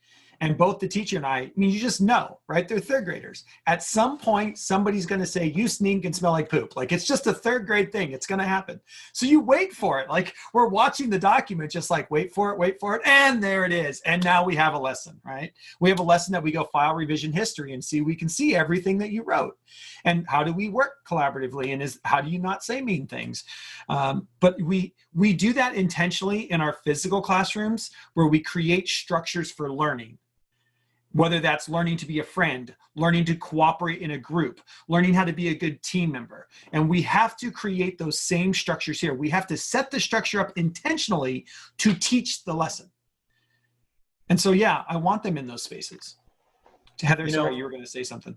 And both the teacher and I mean, you just know, right? They're third graders. At some point, somebody's going to say, you stink and smell like poop. Like, it's just a third grade thing. It's going to happen. So you wait for it. Like, we're watching the document, just like, wait for it. And there it is. And now we have a lesson, right? We have a lesson that we go file revision history and see, we can see everything that you wrote. And how do we work collaboratively? And how do you not say mean things? But we do that intentionally in our physical classrooms, where we create structures for learning. Whether that's learning to be a friend, learning to cooperate in a group, learning how to be a good team member. And we have to create those same structures here. We have to set the structure up intentionally to teach the lesson. And so, yeah, I want them in those spaces. Heather, sorry, you were going to say something.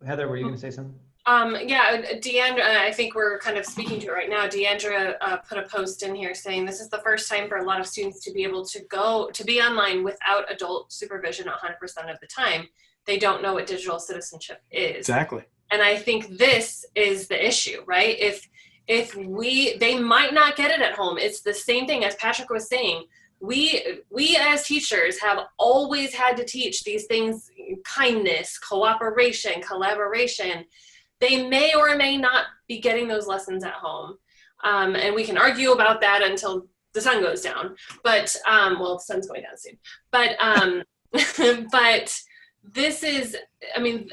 Heather, were you going to say something? Yeah, Deandra, I think we're kind of speaking to it right now. Deandra put a post in here saying this is the first time for a lot of students to be able to be online without adult supervision 100% of the time. They don't know what digital citizenship is. Exactly. And I think this is the issue, right? If they might not get it at home. It's the same thing as Patrick was saying. We as teachers have always had to teach these things: kindness, cooperation, collaboration. They may or may not be getting those lessons at home. And we can argue about that until the sun goes down. But, well, the sun's going down soon. But, but this is, I mean,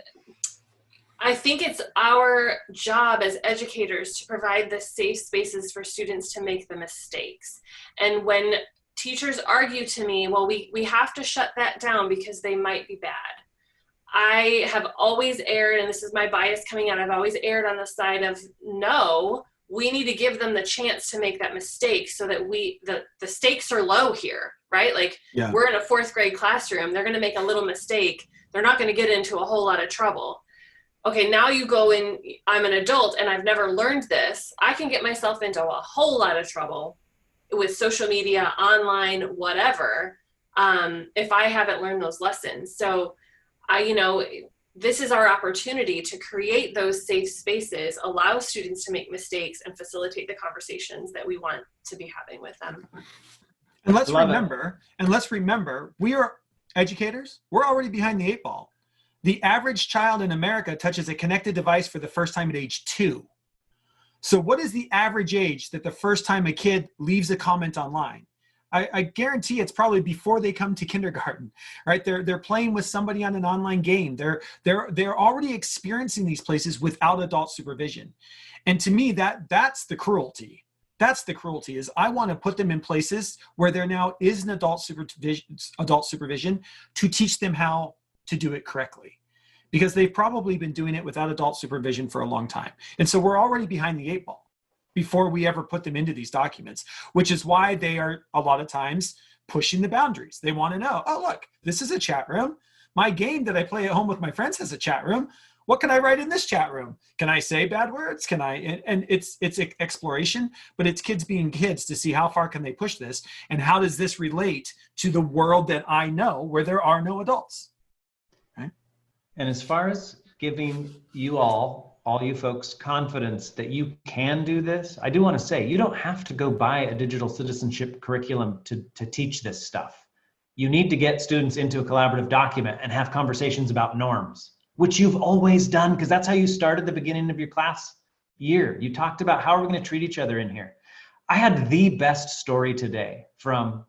I think it's our job as educators to provide the safe spaces for students to make the mistakes. And when teachers argue to me, well, we have to shut that down because they might be bad, I have always erred, and this is my bias coming out, I've always erred on the side of, no, we need to give them the chance to make that mistake so that the stakes are low here, right? Like, we're in a 4th grade classroom, they're gonna make a little mistake, they're not gonna get into a whole lot of trouble. Okay, now you go in, I'm an adult and I've never learned this, I can get myself into a whole lot of trouble with social media, online, whatever, if I haven't learned those lessons. So this is our opportunity to create those safe spaces, allow students to make mistakes, and facilitate the conversations that we want to be having with them. And let's remember, we are educators. We're already behind the 8 ball. The average child in America touches a connected device for the first time at age 2. So what is the average age that the first time a kid leaves a comment online? I guarantee it's probably before they come to kindergarten, right? They're playing with somebody on an online game. They're already experiencing these places without adult supervision. And to me, that's the cruelty. That's the cruelty, is I want to put them in places where there now is an adult supervision to teach them how to do it correctly, because they've probably been doing it without adult supervision for a long time. And so we're already behind the 8 ball before we ever put them into these documents, which is why they are a lot of times pushing the boundaries. They want to know, oh, look, this is a chat room. My game that I play at home with my friends has a chat room. What can I write in this chat room? Can I say bad words? Can I? And it's exploration, but it's kids being kids to see how far can they push this, and how does this relate to the world that I know where there are no adults, right? And as far as giving you all you folks, confidence that you can do this, I do want to say, you don't have to go buy a digital citizenship curriculum to teach this stuff. You need to get students into a collaborative document and have conversations about norms, which you've always done, because that's how you started the beginning of your class year. You talked about how are we going to treat each other in here. I had the best story today from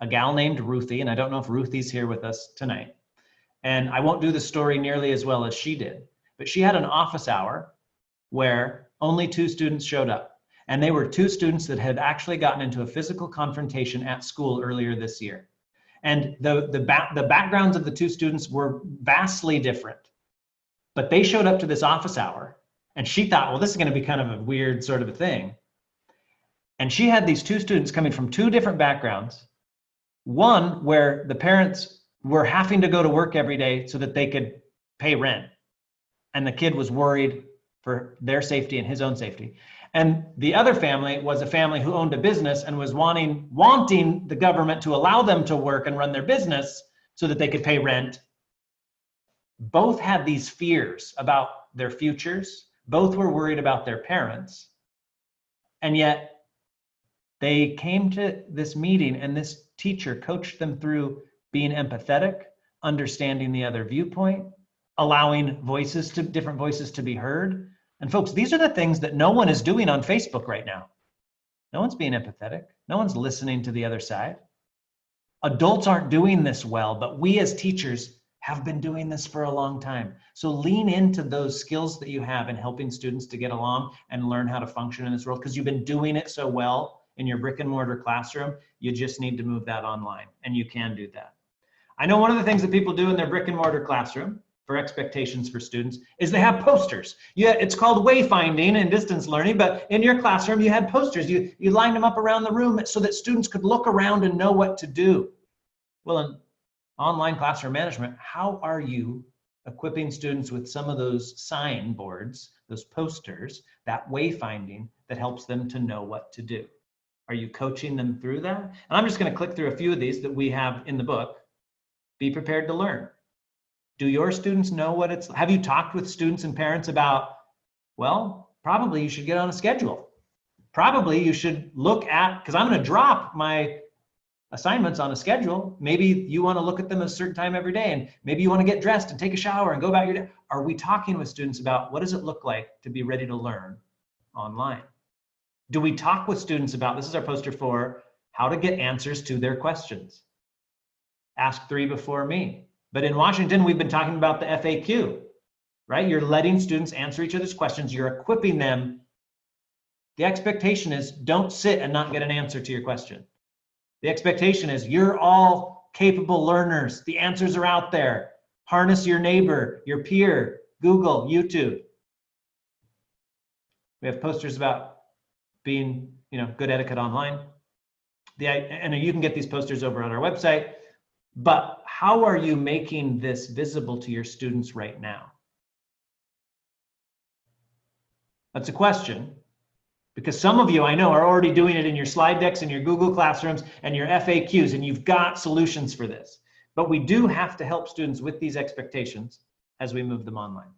a gal named Ruthie, and I don't know if Ruthie's here with us tonight. And I won't do the story nearly as well as she did. But she had an office hour where only 2 students showed up. And they were 2 students that had actually gotten into a physical confrontation at school earlier this year. And the backgrounds of the 2 students were vastly different. But they showed up to this office hour, and she thought, well, this is going to be kind of a weird sort of a thing. And she had these 2 students coming from 2 different backgrounds. One where the parents were having to go to work every day so that they could pay rent. And the kid was worried for their safety and his own safety. And the other family was a family who owned a business and was wanting the government to allow them to work and run their business so that they could pay rent. Both had these fears about their futures. Both were worried about their parents. And yet they came to this meeting, and this teacher coached them through being empathetic, understanding the other viewpoint, allowing different voices to be heard. And folks, these are the things that no one is doing on Facebook right now. No one's being empathetic. No one's listening to the other side. Adults aren't doing this well, but we as teachers have been doing this for a long time. So lean into those skills that you have in helping students to get along and learn how to function in this world, because you've been doing it so well in your brick and mortar classroom. You just need to move that online, and you can do that. I know one of the things that people do in their brick and mortar classroom for expectations for students is they have posters. Yeah, it's called wayfinding and distance learning, but in your classroom you had posters. You lined them up around the room so that students could look around and know what to do. Well, in online classroom management, how are you equipping students with some of those signboards, those posters, that wayfinding that helps them to know what to do? Are you coaching them through that? And I'm just going to click through a few of these that we have in the book. Be prepared to learn. Do your students know what it's? Have you talked with students and parents about, well, probably you should get on a schedule. Probably you should look at, because I'm going to drop my assignments on a schedule. Maybe you want to look at them at a certain time every day, and maybe you want to get dressed and take a shower and go about your day. Are we talking with students about what does it look like to be ready to learn online? Do we talk with students about, this is our poster for how to get answers to their questions? Ask 3 before me. But in Washington, we've been talking about the FAQ, right? You're letting students answer each other's questions. You're equipping them. The expectation is don't sit and not get an answer to your question. The expectation is you're all capable learners. The answers are out there. Harness your neighbor, your peer, Google, YouTube. We have posters about being, good etiquette online. And you can get these posters over on our website. But how are you making this visible to your students right now? That's a question. Because some of you, I know, are already doing it in your slide decks and your Google Classrooms and your FAQs, and you've got solutions for this. But we do have to help students with these expectations as we move them online.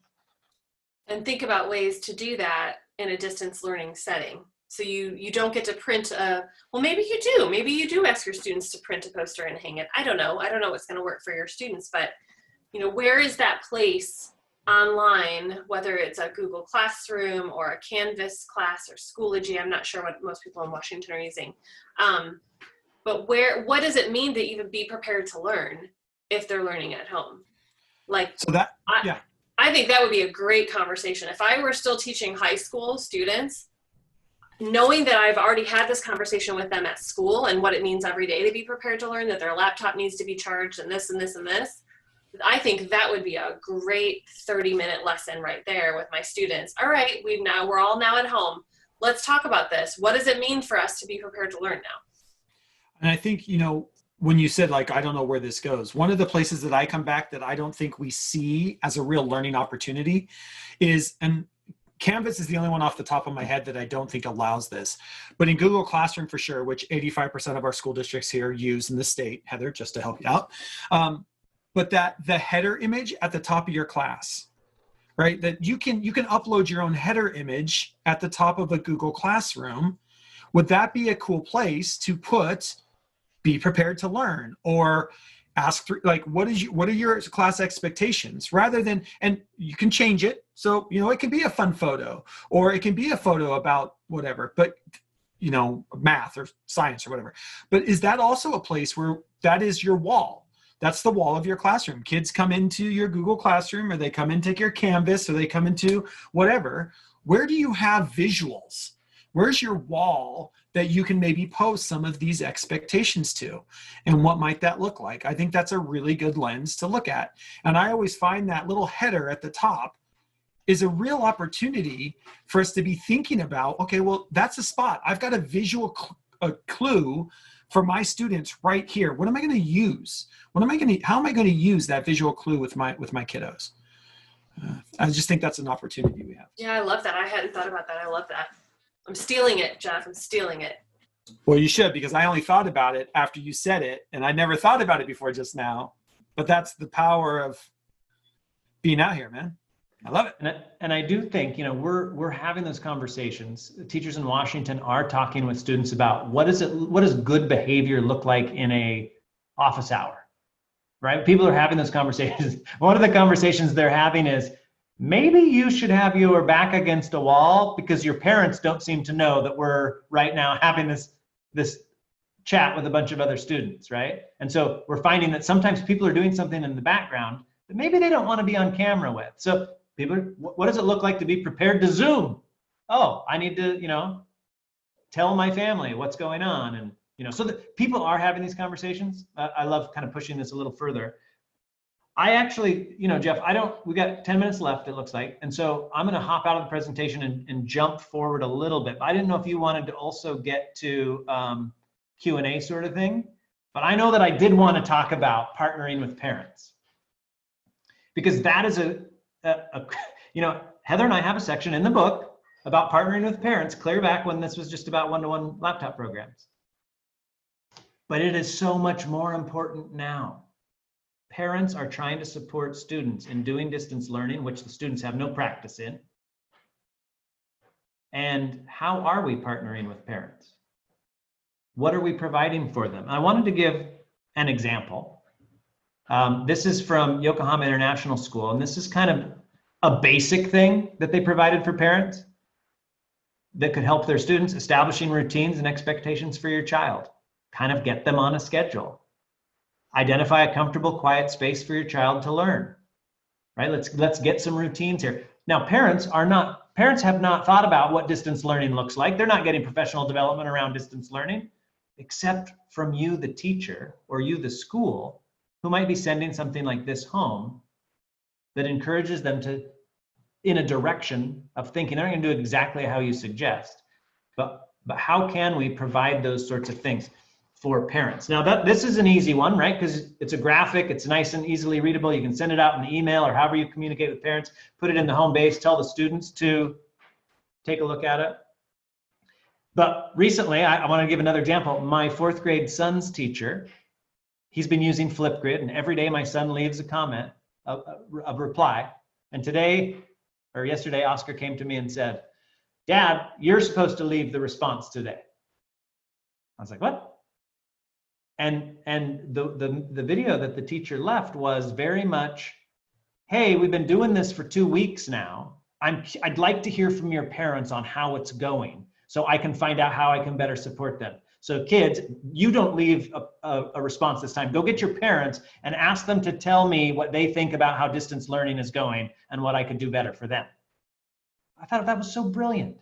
And think about ways to do that in a distance learning setting. So you don't get to print well, maybe you do. Maybe you do ask your students to print a poster and hang it. I don't know. I don't know what's going to work for your students, but where is that place online, whether it's a Google Classroom or a Canvas class or Schoology? I'm not sure what most people in Washington are using. But what does it mean to even be prepared to learn if they're learning at home? I think that would be a great conversation. If I were still teaching high school students, knowing that I've already had this conversation with them at school and what it means every day to be prepared to learn, that their laptop needs to be charged and this and this and this, I think that would be a great 30-minute lesson right there with my students. All right, we're all now at home. Let's talk about this. What does it mean for us to be prepared to learn now? And I think, when you said, I don't know where this goes, one of the places that I come back that I don't think we see as a real learning opportunity is, and Canvas is the only one off the top of my head that I don't think allows this. But in Google Classroom, for sure, which 85% of our school districts here use in the state, Heather, just to help you out, but that the header image at the top of your class, right? That you can upload your own header image at the top of a Google Classroom. Would that be a cool place to put, be prepared to learn, or ask what are your class expectations, rather than, and you can change it. So, it can be a fun photo, or it can be a photo about whatever, but math or science or whatever. But is that also a place where that is your wall? That's the wall of your classroom. Kids come into your Google Classroom, or they come into your Canvas, or they come into whatever. Where do you have visuals? Where's your wall that you can maybe post some of these expectations to? And what might that look like? I think that's a really good lens to look at. And I always find that little header at the top is a real opportunity for us to be thinking about, okay, well, that's a spot. I've got a visual clue for my students right here. What am I going to use? How am I going to use that visual clue with my kiddos? I just think that's an opportunity we have. Yeah, I love that. I hadn't thought about that. I love that. I'm stealing it, Jeff. I'm stealing it. Well, you should, because I only thought about it after you said it, and I never thought about it before just now. But that's the power of being out here, man. I love it. And I do think, we're having those conversations. Teachers in Washington are talking with students about what does good behavior look like in a office hour, right? People are having those conversations. One of the conversations they're having is, maybe you should have your back against a wall because your parents don't seem to know that we're right now having this chat with a bunch of other students, right? And so we're finding that sometimes people are doing something in the background that maybe they don't want to be on camera with. So people, what does it look like to be prepared to Zoom? Oh, I need to, tell my family what's going on. And, so that people are having these conversations. I love kind of pushing this a little further. I actually, Jeff, we got 10 minutes left, it looks like. And so I'm going to hop out of the presentation and jump forward a little bit. I didn't know if you wanted to also get to Q&A sort of thing, but I know that I did want to talk about partnering with parents, because that is Heather and I have a section in the book about partnering with parents, clear back when this was just about one-to-one laptop programs. But it is so much more important now. Parents are trying to support students in doing distance learning, which the students have no practice in. And how are we partnering with parents? What are we providing for them? I wanted to give an example. This is from Yokohama International School, and this is kind of a basic thing that they provided for parents that could help their students establishing routines and expectations for your child. Kind of get them on a schedule. Identify a comfortable, quiet space for your child to learn, right? Let's get some routines here. Now, parents have not thought about what distance learning looks like. They're not getting professional development around distance learning, except from you, the teacher, or you, the school, who might be sending something like this home that encourages them to, in a direction of thinking. They're not going to do it exactly how you suggest, but how can we provide those sorts of things for parents? Now, this is an easy one, right? Because it's a graphic, it's nice and easily readable. You can send it out in the email or however you communicate with parents, put it in the home base, tell the students to take a look at it. But recently, I want to give another example. My 4th grade son's teacher, he's been using Flipgrid, and every day my son leaves a comment, a reply. And yesterday, Oscar came to me and said, "Dad, you're supposed to leave the response today." I was like, "What?" And the video that the teacher left was very much, "Hey, we've been doing this for 2 weeks now. I'd like to hear from your parents on how it's going, so I can find out how I can better support them. So kids, you don't leave a response this time. Go get your parents and ask them to tell me what they think about how distance learning is going and what I could do better for them." I thought that was so brilliant.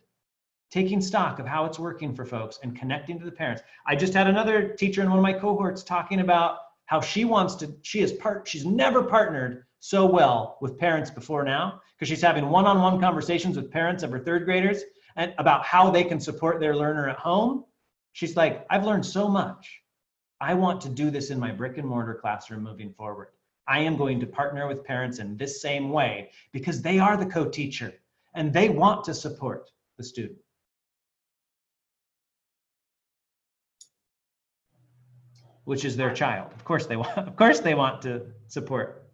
Taking stock of how it's working for folks and connecting to the parents. I just had another teacher in one of my cohorts talking about how she's never partnered so well with parents before now, because she's having one-on-one conversations with parents of her 3rd graders and about how they can support their learner at home. She's like, "I've learned so much. I want to do this in my brick and mortar classroom moving forward. I am going to partner with parents in this same way because they are the co-teacher and they want to support the student." Which is their child. Of course they want to support.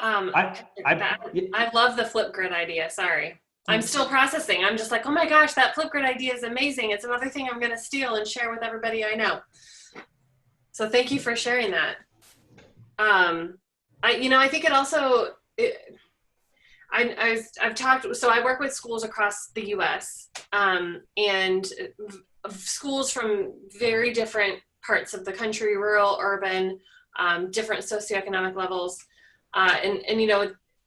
I love the Flipgrid idea. Sorry. I'm still processing. I'm just like, oh my gosh, that Flipgrid idea is amazing. It's another thing I'm going to steal and share with everybody I know. So thank you for sharing that. I think it also, I've talked, so I work with schools across the US, and schools from very different parts of the country, rural, urban, different socioeconomic levels.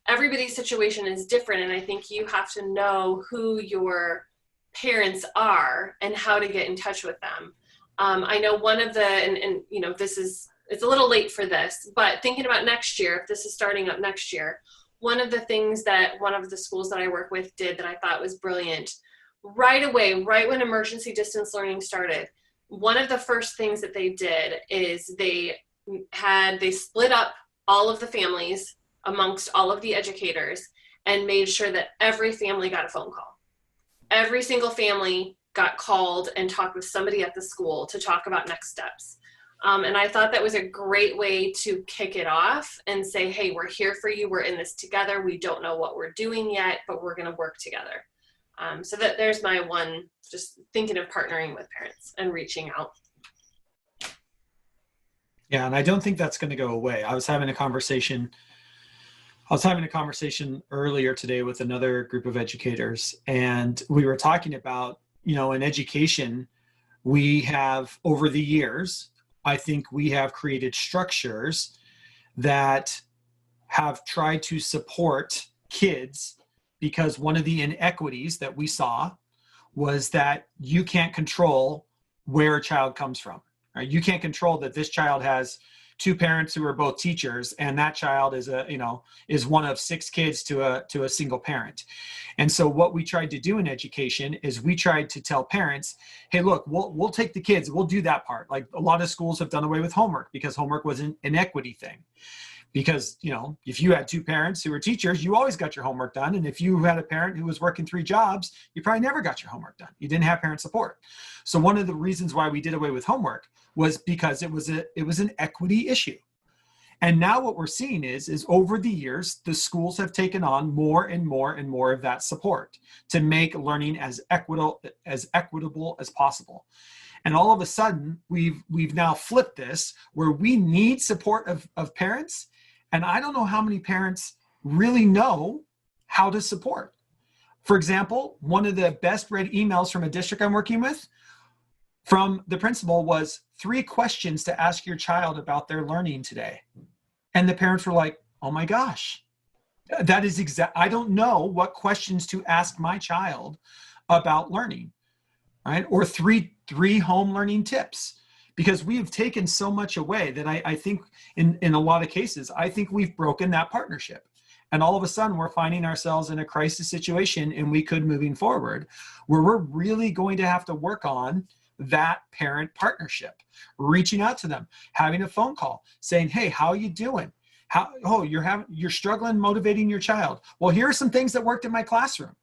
Everybody's situation is different. And I think you have to know who your parents are and how to get in touch with them. I know one of it's a little late for this, but thinking about next year, if this is starting up next year, one of the things that one of the schools that I work with did that I thought was brilliant, right away, right when emergency distance learning started, one of the first things that they did is they split up all of the families amongst all of the educators and made sure that every family got a phone call. Every single family got called and talked with somebody at the school to talk about next steps. And I thought that was a great way to kick it off and say, hey, we're here for you. We're in this together. We don't know what we're doing yet, but we're going to work together. So there's my one, just thinking of partnering with parents and reaching out. Yeah, and I don't think that's going to go away. I was having a conversation earlier today with another group of educators, and we were talking about, in education, we have over the years, I think we have created structures that have tried to support kids, because one of the inequities that we saw was that you can't control where a child comes from. Right? You can't control that this child has two parents who are both teachers, and that child is one of six kids to a single parent. And so what we tried to do in education is we tried to tell parents, hey, look, we'll take the kids, we'll do that part. Like a lot of schools have done away with homework because homework was an inequity thing. Because, if you had two parents who were teachers, you always got your homework done. And if you had a parent who was working 3 jobs, you probably never got your homework done. You didn't have parent support. So one of the reasons why we did away with homework was because it was an equity issue. And now what we're seeing is over the years, the schools have taken on more and more and more of that support to make learning as equitable as possible. And all of a sudden, we've now flipped this where we need support of parents. And I don't know how many parents really know how to support. For example, one of the best read emails from a district I'm working with from the principal was 3 questions to ask your child about their learning today. And the parents were like, oh my gosh, that is I don't know what questions to ask my child about learning, right? Or three home learning tips. Because we have taken so much away that I think in a lot of cases, I think we've broken that partnership. And all of a sudden we're finding ourselves in a crisis situation, and we could moving forward where we're really going to have to work on that parent partnership, reaching out to them, having a phone call saying, hey, how are you doing? You're struggling motivating your child. Well, here are some things that worked in my classroom.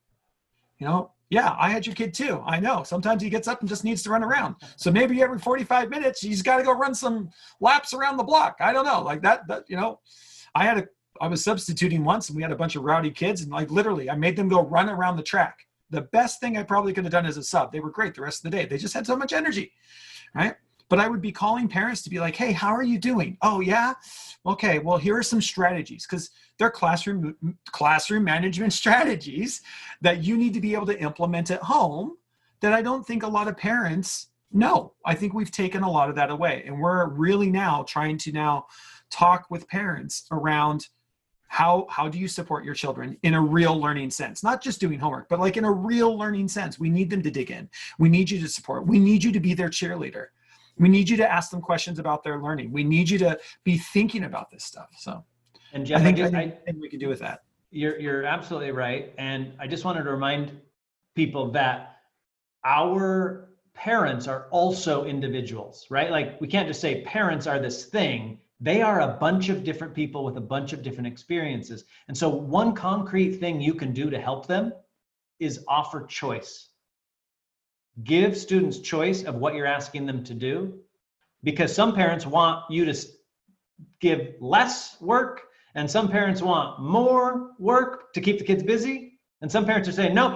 Yeah, I had your kid too. I know. Sometimes he gets up and just needs to run around. So maybe every 45 minutes, he's got to go run some laps around the block. I don't know. Like that I was substituting once, and we had a bunch of rowdy kids, and like literally I made them go run around the track. The best thing I probably could have done as a sub. They were great the rest of the day. They just had so much energy, right? But I would be calling parents to be like, hey, how are you doing? Oh, yeah? Okay, well, here are some strategies, because they're classroom management strategies that you need to be able to implement at home that I don't think a lot of parents know. I think we've taken a lot of that away. And we're really now trying to talk with parents around how do you support your children in a real learning sense, not just doing homework, but like in a real learning sense. We need them to dig in. We need you to support. We need you to be their cheerleader. We need you to ask them questions about their learning. We need you to be thinking about this stuff. So, and Jeff, I think we can do with that. You're absolutely right. And I just wanted to remind people that our parents are also individuals, right? Like we can't just say parents are this thing. They are a bunch of different people with a bunch of different experiences. And so one concrete thing you can do to help them is offer choice. Give students choice of what you're asking them to do, because some parents want you to give less work, and some parents want more work to keep the kids busy, and some parents are saying, no,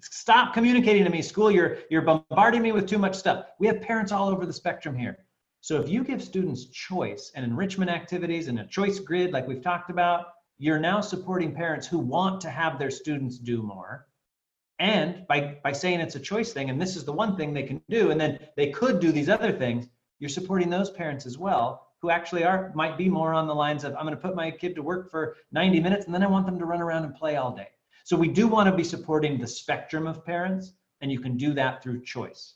stop communicating to me, school, you're bombarding me with too much stuff. We have parents all over the spectrum here. So if you give students choice and enrichment activities and a choice grid like we've talked about, you're now supporting parents who want to have their students do more. And by saying it's a choice thing, and this is the one thing they can do, and then they could do these other things, you're supporting those parents as well, who actually might be more on the lines of, I'm going to put my kid to work for 90 minutes, and then I want them to run around and play all day. So we do want to be supporting the spectrum of parents, and you can do that through choice.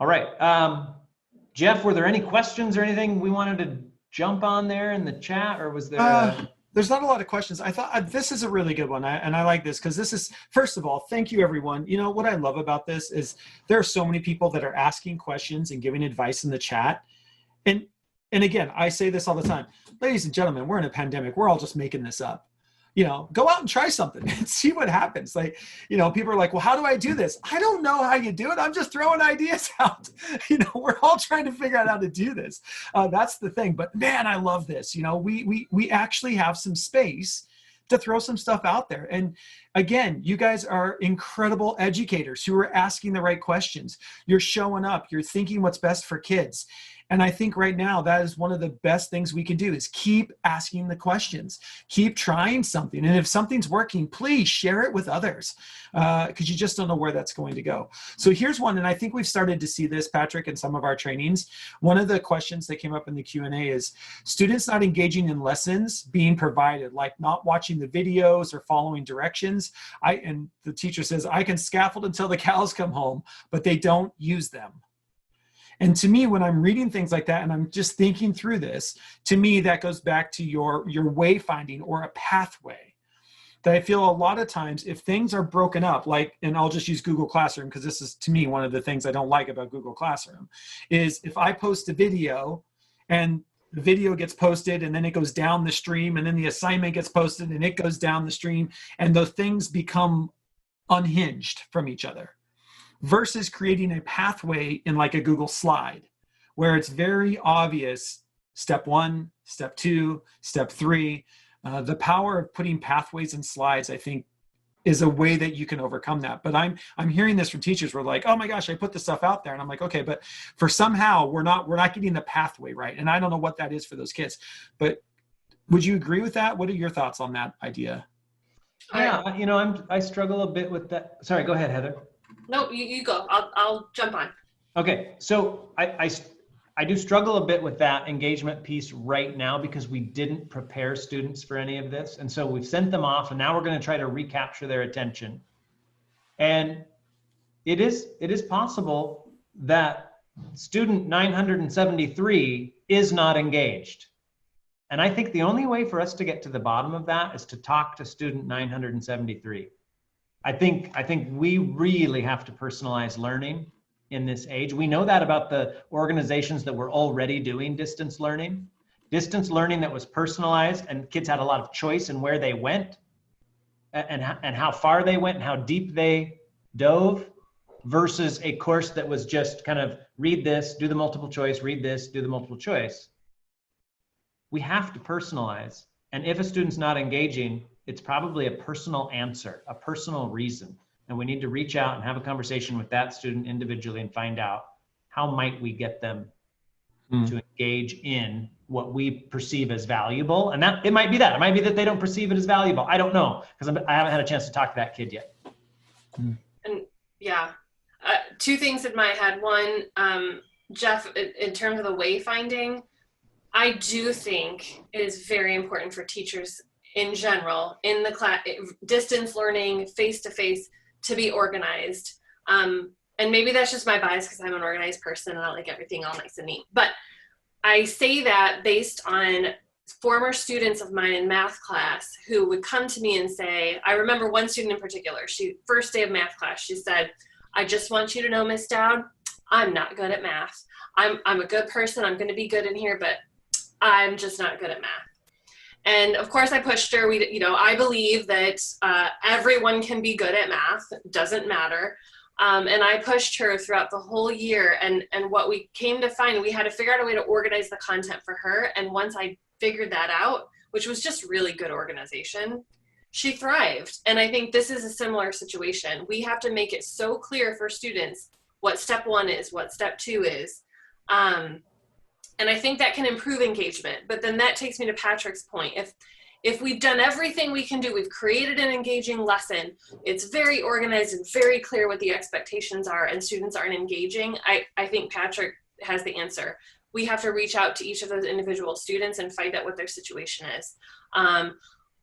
All right. Jeff, were there any questions or anything we wanted to jump on there in the chat, or was there There's not a lot of questions. I thought this is a really good one. And I like this because this is, first of all, thank you, everyone. What I love about this is there are so many people that are asking questions and giving advice in the chat. And again, I say this all the time, ladies and gentlemen, we're in a pandemic. We're all just making this up. Go out and try something and see what happens. Like, people are like, well, how do I do this? I don't know how you do it. I'm just throwing ideas out. We're all trying to figure out how to do this. That's the thing. But man, I love this. We actually have some space to throw some stuff out there. And again, you guys are incredible educators who are asking the right questions. You're showing up, you're thinking what's best for kids. And I think right now that is one of the best things we can do is keep asking the questions, keep trying something. And if something's working, please share it with others because you just don't know where that's going to go. So here's one, and I think we've started to see this, Patrick, in some of our trainings. One of the questions that came up in the Q&A is students not engaging in lessons being provided, like not watching the videos or following directions. And the teacher says, I can scaffold until the cows come home, but they don't use them. And to me, when I'm reading things like that and I'm just thinking through this, to me, that goes back to your wayfinding or a pathway. That I feel a lot of times if things are broken up, like, and I'll just use Google Classroom because this is, to me, one of the things I don't like about Google Classroom, is if I post a video and the video gets posted and then it goes down the stream and then the assignment gets posted and it goes down the stream and those things become unhinged from each other. Versus creating a pathway in like a Google slide where it's very obvious, step 1, step 2, step 3. The power of putting pathways in slides, I think, is a way that you can overcome that. But I'm hearing this from teachers where like, oh my gosh, I put this stuff out there. And I'm like, okay, but for somehow we're not getting the pathway right. And I don't know what that is for those kids. But would you agree with that? What are your thoughts on that idea? Yeah, I struggle a bit with that. Sorry, go ahead, Heather. No, you go. I'll jump on. Okay, so I do struggle a bit with that engagement piece right now because we didn't prepare students for any of this. And so we've sent them off and now we're going to try to recapture their attention. And it is possible that student 973 is not engaged. And I think the only way for us to get to the bottom of that is to talk to student 973. I think we really have to personalize learning in this age. We know that about the organizations that were already doing distance learning that was personalized and kids had a lot of choice in where they went and how far they went and how deep they dove versus a course that was just kind of read this, do the multiple choice, read this, do the multiple choice. We have to personalize. And if a student's not engaging, it's probably a personal answer, a personal reason. And we need to reach out and have a conversation with that student individually and find out how might we get them to engage in what we perceive as valuable. And that it might be that. It might be that they don't perceive it as valuable. I don't know, because I haven't had a chance to talk to that kid yet. And yeah, two things in my head. One, Jeff, in terms of the wayfinding, I do think it is very important for teachers in general, in the class, distance learning, face-to-face, to be organized. And maybe that's just my bias because I'm an organized person and I like everything all nice and neat. But I say that based on former students of mine in math class who would come to me and say, I remember one student in particular, first day of math class, she said, I just want you to know, Miss Dowd, I'm not good at math. I'm a good person, I'm gonna be good in here, but I'm just not good at math. And of course I pushed her. I believe that everyone can be good at math, doesn't matter. And I pushed her throughout the whole year. And what we came to find, we had to figure out a way to organize the content for her. And once I figured that out, which was just really good organization, she thrived. And I think this is a similar situation. We have to make it so clear for students what step 1 is, what step 2 is. And I think that can improve engagement. But then that takes me to Patrick's point. If we've done everything we can do, we've created an engaging lesson, it's very organized and very clear what the expectations are, and students aren't engaging, I think Patrick has the answer. We have to reach out to each of those individual students and find out what their situation is.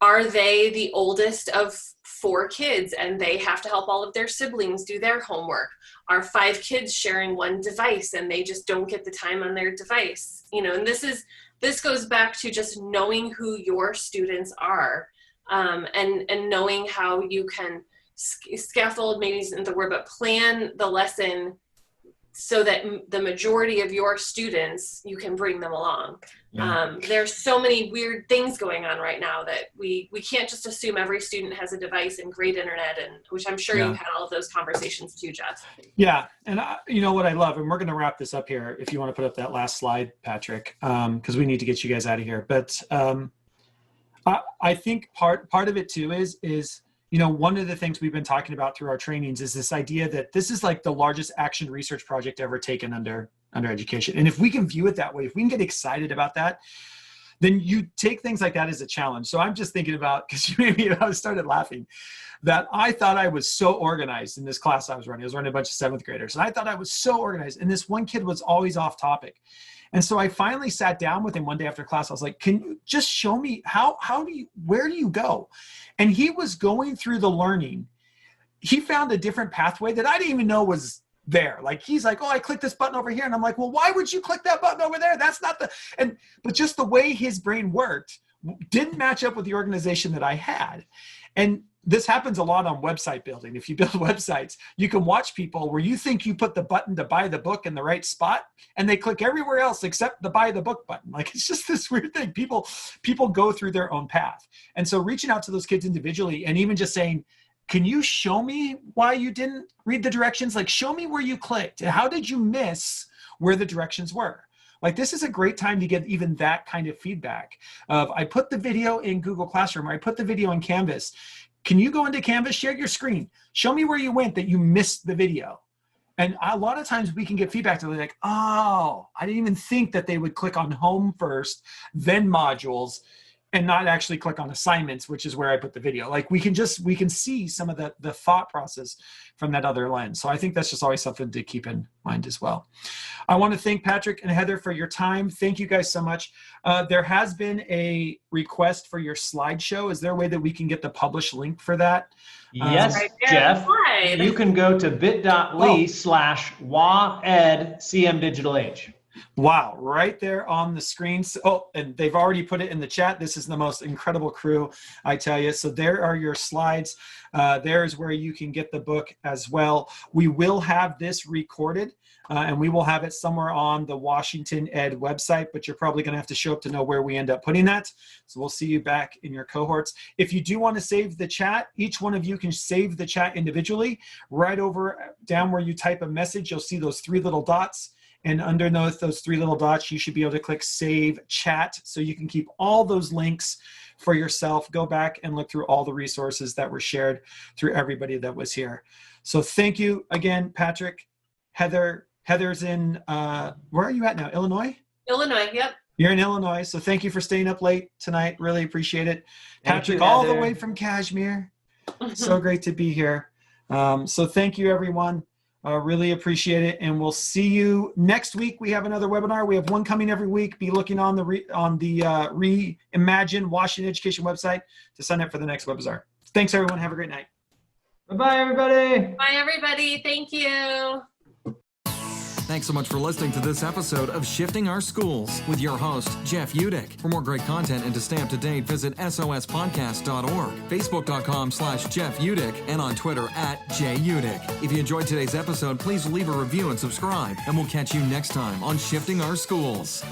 Are they the oldest of 4 kids and they have to help all of their siblings do their homework? Are 5 kids sharing one device and they just don't get the time on their device? And this goes back to just knowing who your students are, and knowing how you can scaffold, maybe isn't the word, but plan the lesson so that the majority of your students, you can bring them along. Yeah. There's so many weird things going on right now that we can't just assume every student has a device and great internet, and which I'm sure you've had all of those conversations too, Jeff. Yeah, and you know what I love, and we're going to wrap this up here if you want to put up that last slide, Patrick, because we need to get you guys out of here. But I think part of it too is one of the things we've been talking about through our trainings is this idea that this is like the largest action research project ever taken under education. And if we can view it that way, if we can get excited about that, then you take things like that as a challenge. So I'm just thinking about, because I started laughing, that I thought I was so organized in this class I was running. I was running a bunch of 7th graders, and I thought I was so organized. And this one kid was always off topic. And so I finally sat down with him one day after class. I was like, can you just show me where do you go? And he was going through the learning. He found a different pathway that I didn't even know was there. Like, he's like, oh, I clicked this button over here. And I'm like, well, why would you click that button over there? That's not but just the way his brain worked didn't match up with the organization that I had. And this happens a lot on website building. If you build websites, you can watch people where you think you put the button to buy the book in the right spot, and they click everywhere else except the buy the book button. Like, it's just this weird thing. People go through their own path. And so reaching out to those kids individually, and even just saying, can you show me why you didn't read the directions? Like, show me where you clicked. How did you miss where the directions were? Like, this is a great time to get even that kind of feedback of, I put the video in Google Classroom, or I put the video in Canvas. Can you go into Canvas, share your screen, show me where you went that you missed the video? And a lot of times we can get feedback to like, oh, I didn't even think that they would click on home first, then modules, and not actually click on assignments, which is where I put the video. Like, we can see some of the thought process from that other lens. So I think that's just always something to keep in mind as well. I want to thank Patrick and Heather for your time. Thank you guys so much. There has been a request for your slideshow. Is there a way that we can get the published link for that? Yes, Right Jeff. slide. You can go to bit.ly/WAED Wow, right there on the screen. Oh, and they've already put it in the chat. This is the most incredible crew, I tell you. So there are your slides. There is where you can get the book as well. We will have this recorded, and we will have it somewhere on the Washington Ed website, but you're probably going to have to show up to know where we end up putting that. So we'll see you back in your cohorts. If you do want to save the chat, each one of you can save the chat individually. Right over down where you type a message, you'll see those 3 little dots. And underneath those 3 little dots, you should be able to click Save Chat, so you can keep all those links for yourself. Go back and look through all the resources that were shared through everybody that was here. So thank you again, Patrick. Heather's in, where are you at now? Illinois? Illinois, yep. You're in Illinois, so thank you for staying up late tonight. Really appreciate it. Thank you, Patrick, all the Heather. way from Kashmir. So great to be here. So thank you, everyone. Really appreciate it, and we'll see you next week. We have another webinar. We have one coming every week. Be looking on the Reimagine Washington Education website to sign up for the next webinar. Thanks, everyone. Have a great night. Bye-bye, everybody. Bye, everybody. Thank you. Thanks so much for listening to this episode of Shifting Our Schools with your host, Jeff Udick. For more great content and to stay up to date, visit sospodcast.org, facebook.com/Jeff Udick, and on Twitter @JUdick. If you enjoyed today's episode, please leave a review and subscribe, and we'll catch you next time on Shifting Our Schools.